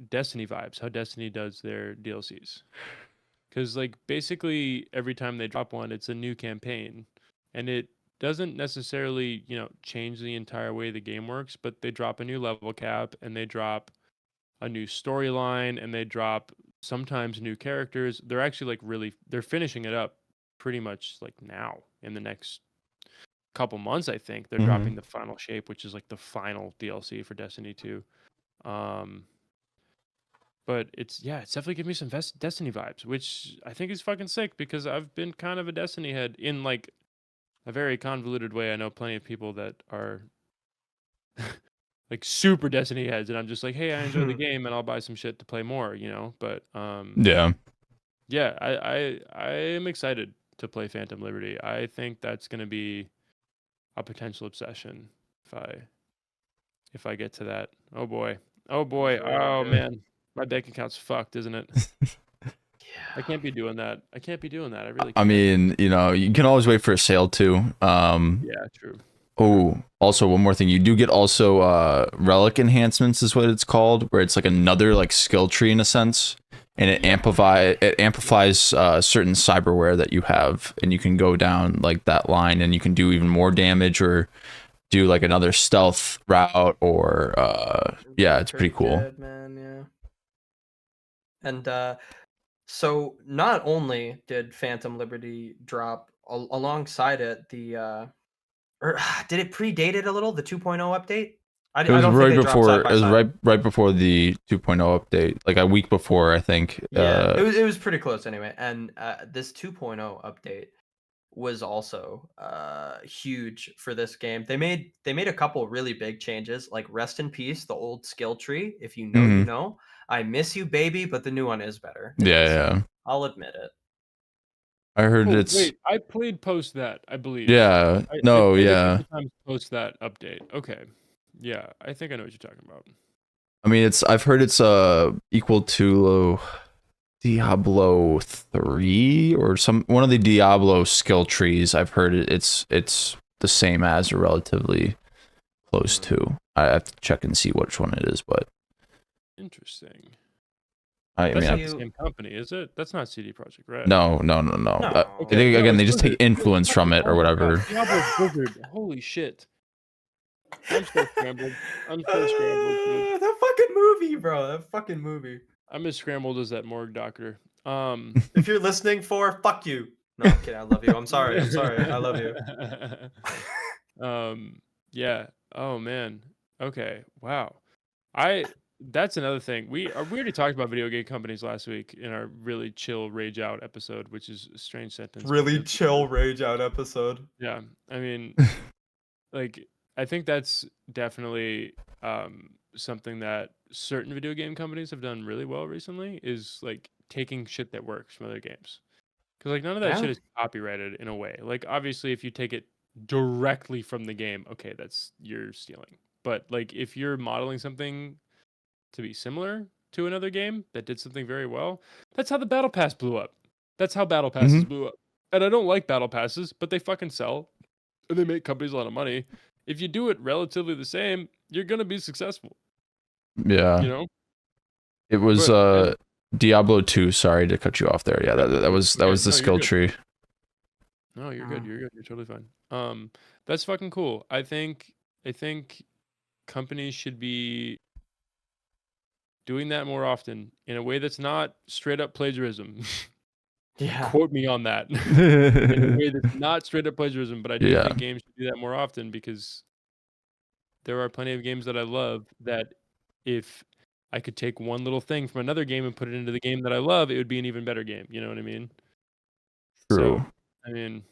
Destiny vibes. How Destiny does their DLCs. Because like basically every time they drop one, it's a new campaign, and it doesn't necessarily change the entire way the game works, but they drop a new level cap, and they drop a new storyline, and they drop sometimes new characters. They're actually like they're finishing it up pretty much like now in the next couple months. I think they're dropping the final shape, which is like the final DLC for Destiny 2. But it's definitely giving me some Destiny vibes, which I think is fucking sick because I've been kind of a Destiny head in like a very convoluted way. I know plenty of people that are like super Destiny heads, and I'm just like, hey, I enjoy the game and I'll buy some shit to play more, But yeah, I am excited to play Phantom Liberty. I think that's gonna be a potential obsession if I get to that. Oh boy. Oh boy. It's really Oh good. man. My bank account's fucked, isn't it? I Yeah. can't be doing that. I can't be doing that. I really I can't. mean, you can always wait for a sale too. Yeah, true. Oh, also one more thing. You do get also relic enhancements is what it's called, where it's like another like skill tree in a sense, and it amplifies certain cyberware that you have, and you can go down like that line, and you can do even more damage or do like another stealth route, or yeah, it's pretty cool. Good, man, yeah. And so not only did Phantom Liberty drop alongside it, or did it predate it a little, the 2.0 update? I It was don't think right they dropped before. side by It was side. right before the 2.0 update, like a week before, I think. Yeah, it was pretty close anyway. And this 2.0 update was also huge for this game. They made a couple really big changes, like rest in peace the old skill tree. If you know, you Mhm. know. I miss you, baby, but the new one is better. It Yeah, is. yeah. I'll admit it. I heard Oh, it's wait, I played post that, I believe. yeah. I No, played a yeah. couple times post that update. Okay. Yeah, I think I know what you're talking about. I mean, I've heard it's equal to Diablo 3 or one of the Diablo skill trees. I've heard it's the same as or relatively close to. I have to check and see which one it is, but Interesting. I That's mean, not the same company, is it? That's not CD Projekt Red. no. No. I Okay, think no, again it's they just take Blizzard. influence from it or Oh my God, whatever. Diablo's Blizzard. Holy shit. I'm so scrambled. I'm so scrambled, dude. That fucking movie, bro. That fucking movie. I'm as scrambled as that morgue doctor. If you're listening fuck you. No, I'm kidding. I love you. I'm sorry. I love you. Yeah. Oh man. Okay. Wow. That's another thing. We already talked about video game companies last week in our really chill rage out episode, which is a strange sentence. Really because- chill rage out episode. Yeah. I mean, like I think that's definitely something that certain video game companies have done really well recently is like taking shit that works from other games. Because like none of that Yeah. shit is copyrighted in a way. Like obviously if you take it directly from the game, okay, you're stealing. But like if you're modeling something to be similar to another game that did something very well, that's how the battle pass blew up. That's how battle passes blew up. And I don't like battle passes, but they fucking sell and they make companies a lot of money. If you do it relatively the same, you're gonna be successful. Yeah. You know. It was But- Diablo 2. Sorry to cut you off there. Yeah, that was the Okay, no, skill you're good. tree. No, you're good. You're good. You're totally fine. That's fucking cool. I think companies should be doing that more often in a way that's not straight up plagiarism. Yeah. Quote me on that. In a way that's not straight up plagiarism, but I do Yeah. think games should do that more often because there are plenty of games that I love that if I could take one little thing from another game and put it into the game that I love, it would be an even better game. You know what I mean? True. So, I mean,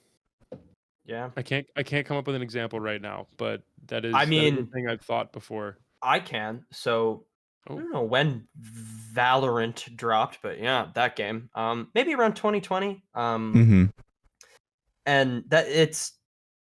Yeah. I can't come up with an example right now, but that is I that is a mean- thing I've thought before. I can. So I Oh, don't know when Valorant dropped, but yeah, that game. Maybe around 2020. Mm-hmm. And that it's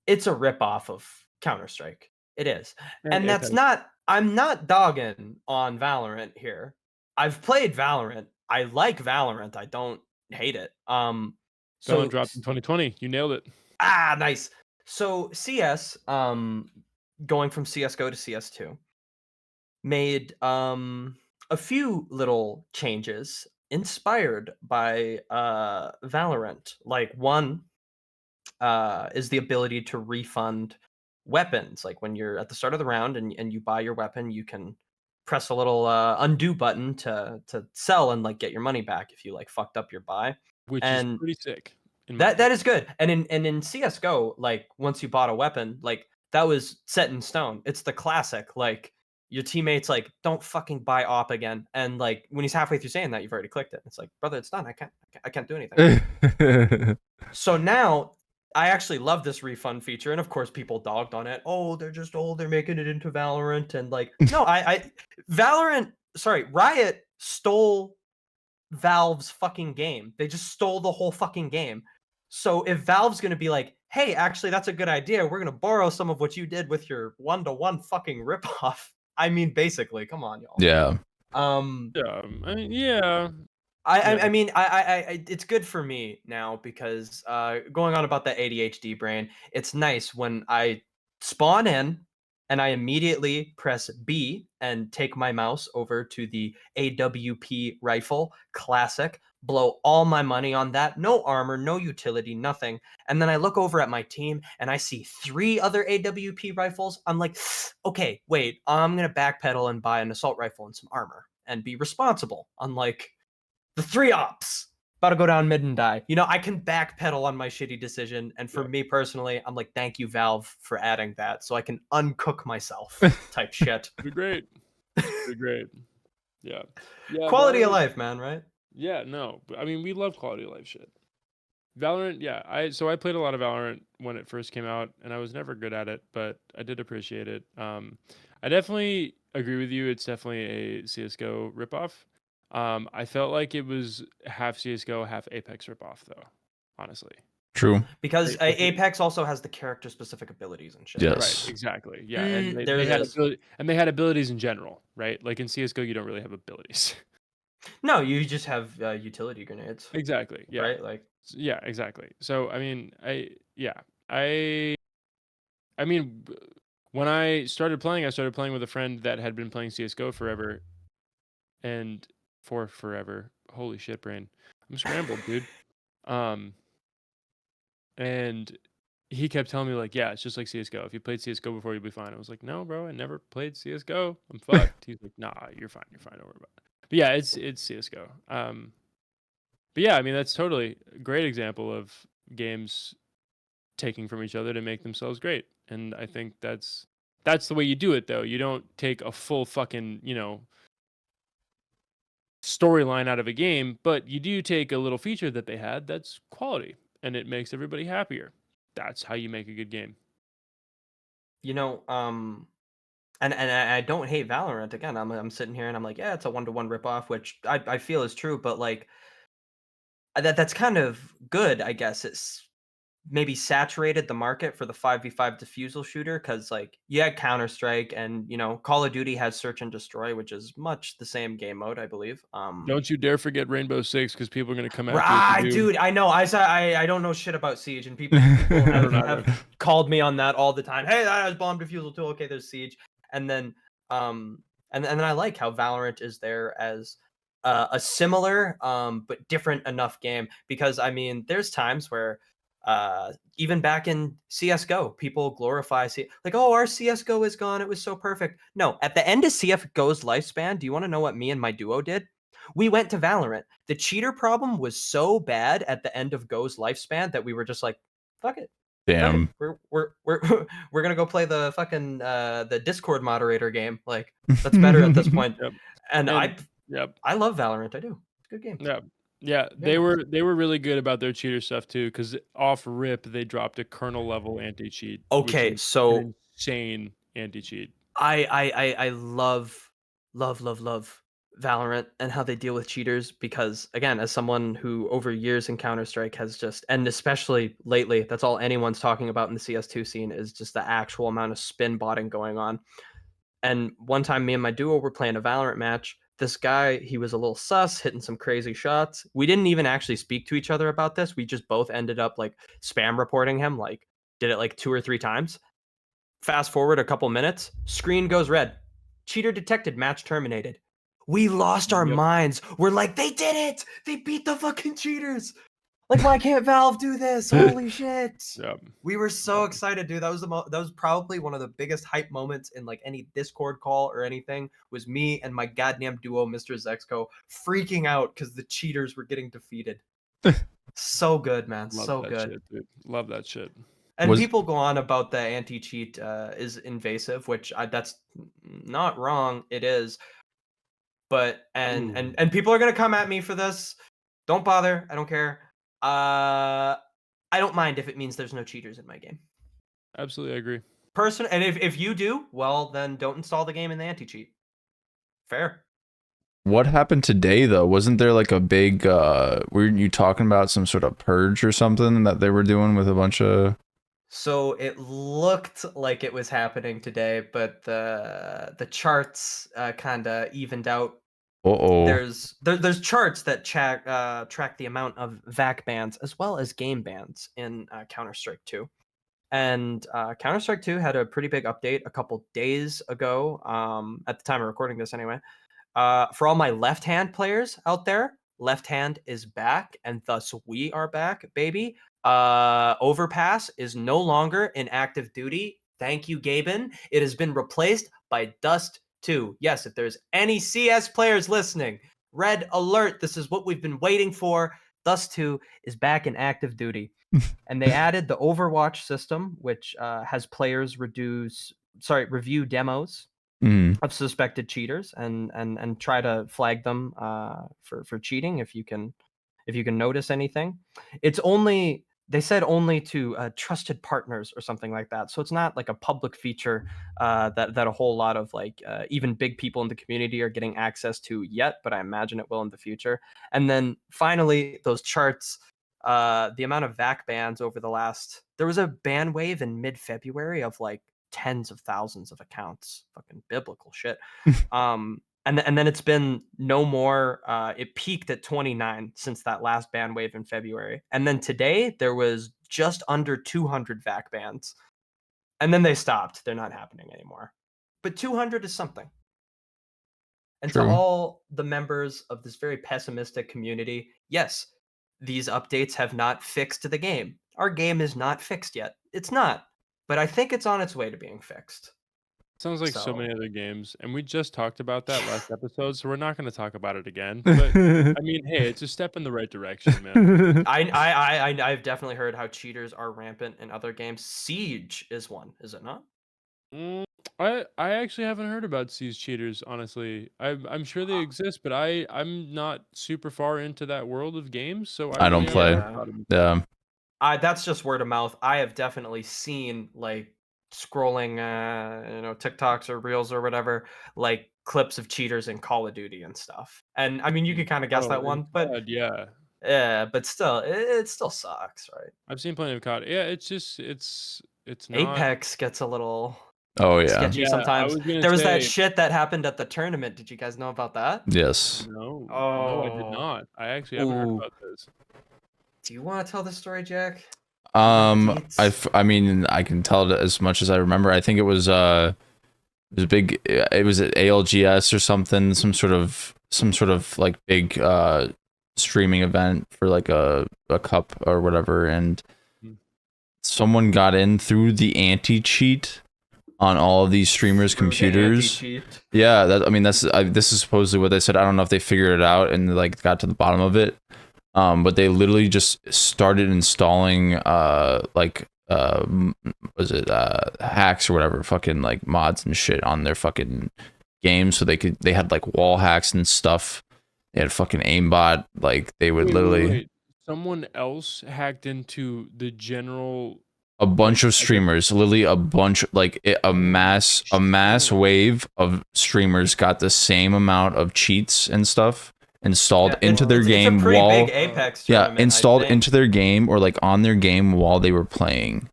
a ripoff of Counter-Strike. It is. And that's Apex. not I'm not dogging on Valorant here. I've played Valorant. I like Valorant. I don't hate it. Valorant So dropped in 2020. You nailed it. nice. So CS, going from CS:GO to CS2, made a few little changes inspired by Valorant. Like one is the ability to refund weapons. Like when you're at the start of the round and you buy your weapon, you can press a little undo button to sell and like get your money back if you like fucked up your buy. Which And is pretty sick. In my that opinion. is good. And in CS:GO, like once you bought a weapon, like that was set in stone. It's the classic. Like your teammates like don't fucking buy op again. And like when he's halfway through saying that, you've already clicked it. It's like, brother, it's done. I can't do anything. So now I actually love this refund feature, and of course people dogged on it. Oh, they're making it into Valorant, and like no, Riot stole Valve's fucking game. They just stole the whole fucking game. So if Valve's gonna be like, hey, actually that's a good idea, we're gonna borrow some of what you did with your 1-to-1 fucking ripoff. I mean, basically, come on, y'all. Yeah. Yeah, I mean, yeah. I mean, it's good for me now because going on about the ADHD brain, it's nice when I spawn in and I immediately press B and take my mouse over to the AWP rifle, classic, blow all my money on that, no armor, no utility, nothing. And then I look over at my team and I see 3 other AWP rifles. I'm like, okay, wait, I'm going to backpedal and buy an assault rifle and some armor and be responsible, unlike the 3 ops about to go down mid and die. You know, I can backpedal on my shitty decision. And for me personally, I'm like, thank you, Valve, for adding that so I can uncook myself type shit. Be great. Be great. Yeah. Yeah. Quality of Valorant- life, man, right? Yeah, no. I mean, we love quality of life shit. Valorant, yeah. I played a lot of Valorant when it first came out, and I was never good at it, but I did appreciate it. I definitely agree with you. It's definitely a CS:GO ripoff. I felt like it was half CS:GO, half Apex ripoff, though. Honestly. True. Because Right, okay. Apex also has the character specific abilities and shit. Yes. Right. Exactly. Yeah. And There it is. they had abilities in general, right? Like in CS:GO, you don't really have abilities. No, you just have utility grenades. Exactly. Yeah. Right? Like, Yeah, exactly. So I mean, I mean, when I started playing with a friend that had been playing CS:GO forever, and for forever. Holy shit, brain! I'm scrambled, dude. And he kept telling me like, yeah, it's just like CS:GO. If you played CS:GO before, you'll be fine. I was like, no, bro, I never played CS:GO. I'm fucked. He's like, nah, you're fine. Don't worry about it. But yeah, it's CS:GO. But yeah, I mean, that's totally a great example of games taking from each other to make themselves great. And I think that's the way you do it, though. You don't take a full fucking, storyline out of a game, but you do take a little feature that they had that's quality, and it makes everybody happier. That's how you make a good game. and I don't hate Valorant. Again, I'm sitting here and I'm like, yeah, it's a 1-to-1 ripoff, which I feel is true, but like that's kind of good, I guess. It's maybe saturated the market for the 5v5 defusal shooter because like you had Counter-Strike and Call of Duty has Search and Destroy, which is much the same game mode, I believe. Don't you dare forget Rainbow Six, because people are going to come after Right, you. dude, I know. I don't know shit about Siege, and people have called me on that all the time. Hey, that has bomb defusal too. Okay, there's Siege. And then and then I like how Valorant is there as a similar but different enough game, because I mean there's times where even back in CS:GO, people glorify like, oh, our CS:GO is gone, it was so perfect. No, at the end of CS:GO's lifespan, do you want to know what me and my duo did? We went to Valorant. The cheater problem was so bad at the end of Go's lifespan that we were just like, fuck it. Damn. We're gonna go play the fucking the Discord moderator game. Like, that's better at this point. Yep. And Yep. I love Valorant. I do. It's a good game. Yeah. Yeah, they were really good about their cheater stuff too, because off rip they dropped a kernel level anti cheat. Okay, so an insane anti cheat. I love Valorant and how they deal with cheaters, because again, as someone who over years in Counter-Strike has just, and especially lately, that's all anyone's talking about in the CS2 scene is just the actual amount of spin botting going on. And one time me and my duo were playing a Valorant match. This guy, he was a little sus, hitting some crazy shots. We didn't even actually speak to each other about this. We just both ended up like spam reporting him, like did it like 2 or 3 times. Fast forward a couple minutes, screen goes red. Cheater detected, match terminated. We lost our minds. We're like, they did it! They beat the fucking cheaters! Like, why can't Valve do this? Holy shit! Yep. We were so excited, dude. That was probably one of the biggest hype moments in like any Discord call or anything. Was me and my goddamn duo, Mr. Zexco, freaking out because the cheaters were getting defeated. So good, man. Love so that good. shit, dude. Love that shit. And people go on about the anti-cheat is invasive, which that's not wrong. It is, but and people are gonna come at me for this. Don't bother. I don't care. I don't mind if it means there's no cheaters in my game. Absolutely, I agree. And if you do, well, then don't install the game in the anti-cheat. Fair. What happened today though? Wasn't there like a big weren't you talking about some sort of purge or something that they were doing with a bunch of? So it looked like it was happening today, but the charts kind of evened out. There's charts that track the amount of VAC bans as well as game bans in Counter-Strike 2. And Counter-Strike 2 had a pretty big update a couple days ago, at the time of recording this anyway. For all my left-hand players out there, left hand is back, and thus we are back, baby. Overpass is no longer in active duty. Thank you, Gaben. It has been replaced by Dust 2. Yes, if there's any CS players listening, red alert. This is what we've been waiting for. Dust 2 is back in active duty. And they added the Overwatch system, which has players review demos of suspected cheaters and try to flag them for cheating if you can notice anything. It's only, they said only to trusted partners or something like that. So it's not like a public feature that a whole lot of like even big people in the community are getting access to yet, but I imagine it will in the future. And then finally, those charts, the amount of VAC bans over the last, there was a ban wave in mid-February of like tens of thousands of accounts. Fucking biblical shit. And then it's been no more. It peaked at 29 since that last ban wave in February. And then today there was just under 200 VAC bans. And then they stopped. They're not happening anymore. But 200 is something. And True. to all the members of this very pessimistic community, yes, these updates have not fixed the game. Our game is not fixed yet. It's not. But I think it's on its way to being fixed. Sounds like so many other games, and we just talked about that last episode, so we're not going to talk about it again. But I mean, hey, it's a step in the right direction, man. I've definitely heard how cheaters are rampant in other games. Siege is one, is it not? I actually haven't heard about Siege cheaters, honestly. I'm sure they exist, but I'm not super far into that world of games, so I don't play. Yeah. That's just word of mouth. I have definitely seen like scrolling TikToks or reels or whatever, like clips of cheaters in Call of Duty and stuff. And I mean, you could kind of guess that one, but yeah, but still, it still sucks, right? I've seen plenty of COD. Yeah, it's just it's not. Apex gets a little sketchy Yeah, sometimes. There was that shit that happened at the tournament. Did you guys know about that? Yes. No, I did not. I actually haven't heard about this. Do you want to tell the story, Jack? I mean, I can tell it as much as I remember. I think it was was a big. It was at ALGS or something. Some sort of like big streaming event for like a cup or whatever, and someone got in through the anti-cheat on all of these streamers' computers. Yeah, this is supposedly what they said. I don't know if they figured it out and like got to the bottom of it. But they literally just started installing hacks or whatever, fucking like mods and shit on their fucking games, so they had like wall hacks and stuff. They had fucking aimbot, like they would literally. Someone else hacked into the general. A bunch of streamers, literally a bunch, like a mass wave of streamers got the same amount of cheats and stuff installed into their game it's a pretty while big Apex installed into their game or like on their game while they were playing.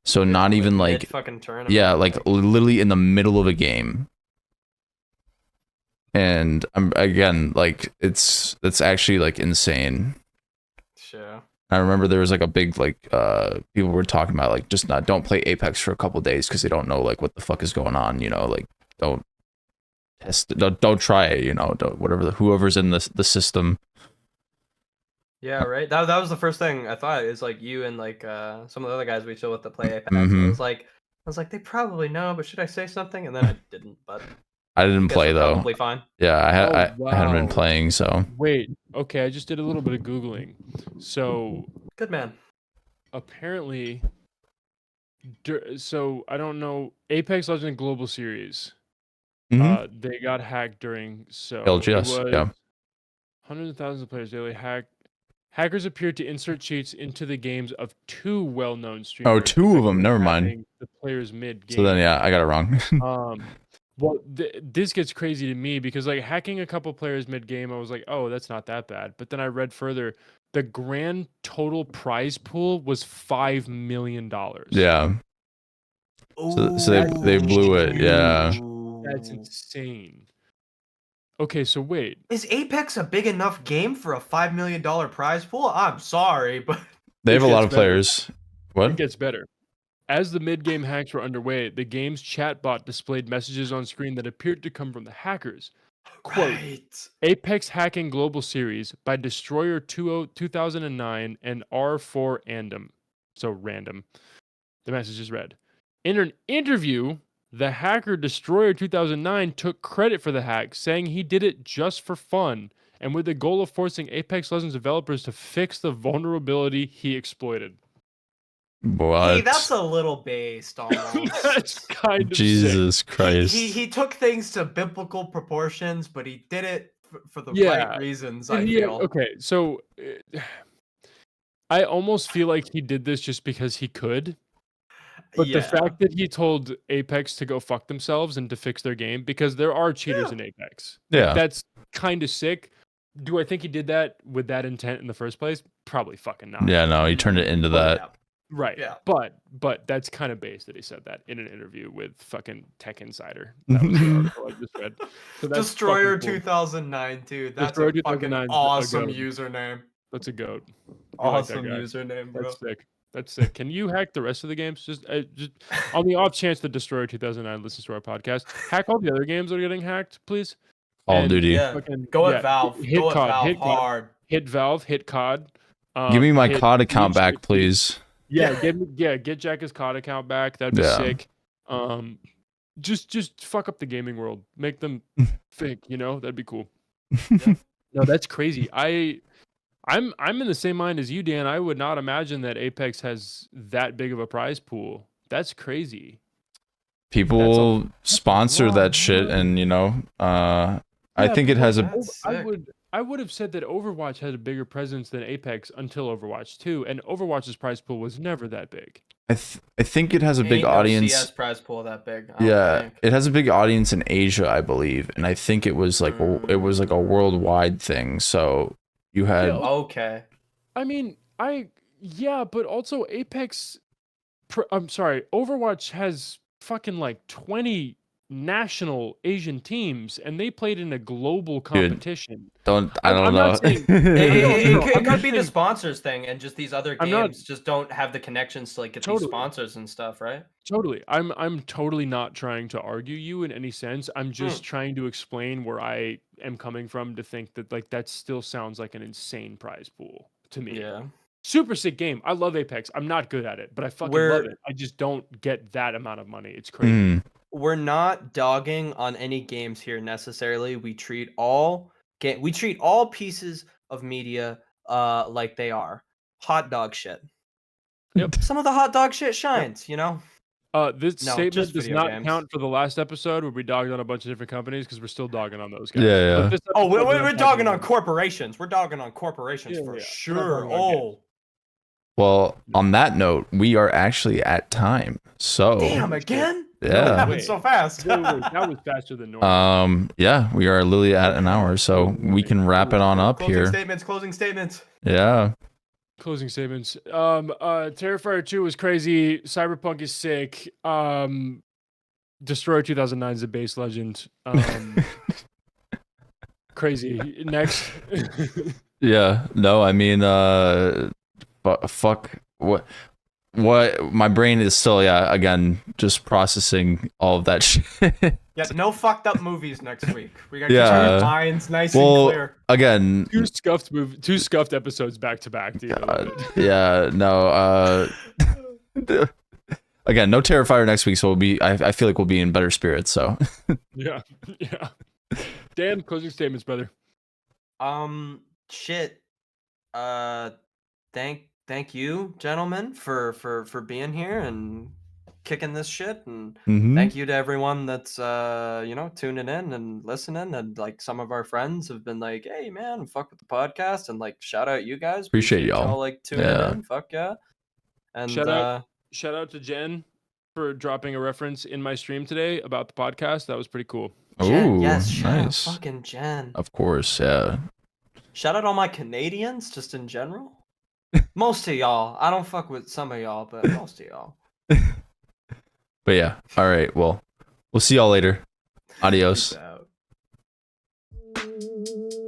So not even like like literally in the middle of a game. And I'm again like it's actually like insane. Sure. I remember there was like a big like people were talking about like just don't play Apex for a couple days because they don't know like what the fuck is going on, you know, like don't test it, don't try it, you know, whoever's in the system. Yeah, right. That was the first thing I thought is like you and like some of the other guys we chill with that play Apex. I was like they probably know, but should I say something? And then I didn't, but I didn't play though. Probably fine. Yeah, I hadn't been playing, so. Wait, okay, I just did a little bit of Googling. So good man. Apparently, so I don't know, Apex Legends Global Series. They got hacked during LGS, yeah. Hundreds of thousands of players daily hacked. Hackers appeared to insert cheats into the games of 2 well-known streamers. Oh, 2 of them. Never mind. The players mid-game. So then, yeah, I got it wrong. Well, this gets crazy to me because like hacking a couple players mid-game, I was like, oh, that's not that bad. But then I read further, the grand total prize pool was $5 million. Yeah. So they blew it. Yeah. That's insane. Okay, so wait. Is Apex a big enough game for a $5 million prize pool? I'm sorry, but they have a lot of players. What? It gets better. As the mid-game hacks were underway, the game's chatbot displayed messages on screen that appeared to come from the hackers. Quote, Apex Hacking Global Series by Destroyer 2009 and R4 Andom. So random. The message is read. In an interview, the hacker Destroyer 2009 took credit for the hack, saying he did it just for fun and with the goal of forcing Apex Legends developers to fix the vulnerability he exploited. What? Hey, that's a little based almost. That's kind of Jesus sick. Christ. He took things to biblical proportions, but he did it for the right reasons, I feel. Okay, so I almost feel like he did this just because he could. But the fact that he told Apex to go fuck themselves and to fix their game, because there are cheaters in Apex. Yeah. That's kind of sick. Do I think he did that with that intent in the first place? Probably fucking not. Yeah, no, he turned it into that. Yeah. Right. Yeah. But that's kind of base that he said that in an interview with fucking Tech Insider. That was the article I just read. So that's Destroyer cool. 2009, dude. That's Destroyer a fucking 2009 's awesome a goat. username. That's a goat. Awesome username, bro. That's sick. That's sick. Can you hack the rest of the games? Just on the off chance that Destroyer 2009 listens to our podcast, hack all the other games that are getting hacked, please. Call of Duty. Yeah. Go at Valve. Go at Valve hard. Hit Valve. Hit COD. Give me my COD account back, please. Yeah, get Jack's COD account back. That'd be sick. Just fuck up the gaming world. Make them think, you know? That'd be cool. No, that's crazy. I'm in the same mind as you, Dan. I would not imagine that Apex has that big of a prize pool. That's crazy. People sponsor that shit, and you know, I think it has a. I would have said that Overwatch had a bigger presence than Apex until Overwatch 2, and Overwatch's prize pool was never that big. I think it has a big audience. CS prize pool that big. It has a big audience in Asia, I believe, and I think it was like a worldwide thing. So you had I mean, but also Apex. I'm sorry, Overwatch has fucking like 20 national Asian teams, and they played in a global competition. I don't I'm know. not saying- It I'm not could be the saying- sponsors thing, and just these other I'm not- games just don't have the connections to like get these Totally. sponsors and stuff, right? Totally. I'm totally not trying to argue you in any sense. I'm just trying to explain where I am coming from to think that like that still sounds like an insane prize pool to me. Yeah. Super sick game. I love Apex. I'm not good at it, but I fucking love it. I just don't get that amount of money. It's crazy. We're not dogging on any games here necessarily. We treat all pieces of media like they are hot dog shit. Yep. Some of the hot dog shit shines, you know? This No, statement just does video not games. count for the last episode where we dogged on a bunch of different companies because we're still dogging on those guys. Yeah, But yeah. this Oh, episode, we're not dogging on about- corporations. We're dogging on corporations Yeah, for yeah. We're not sure. dogging on games. Oh, Well, on that note, we are actually at time. So damn, again? Yeah. That happened Wait. so fast. Wait, that was faster than normal. Yeah, we are literally at an hour, so we can wrap it on up here. Closing statements. Yeah. Closing statements. Terrifier 2 was crazy. Cyberpunk is sick. Destroyer 2009 is a base legend. Crazy. Next. Yeah. No, I mean, fuck. What? My brain is still, again, just processing all of that shit. Yeah, no fucked up movies next week. We got Yeah. our minds nice and clear. Again, two scuffed episodes back to back. yeah, no, again, no Terrifier next week, so I feel like we'll be in better spirits, so. Yeah. Dan, closing statements, brother. Shit. Thank you, gentlemen, for being here and kicking this shit, and thank you to everyone that's tuning in and listening, and like some of our friends have been like, hey man, fuck with the podcast, and like shout out you guys. Appreciate y'all. like tuning in. Fuck yeah. And shout out to Jen for dropping a reference in my stream today about the podcast. That was pretty cool. Jen, Ooh, yes, shout nice. out fucking Jen. Of course, yeah. Shout out all my Canadians, just in general. Most of y'all. I don't fuck with some of y'all, but most of y'all. But yeah, all right. Well, we'll see y'all later. Adios. Peace out.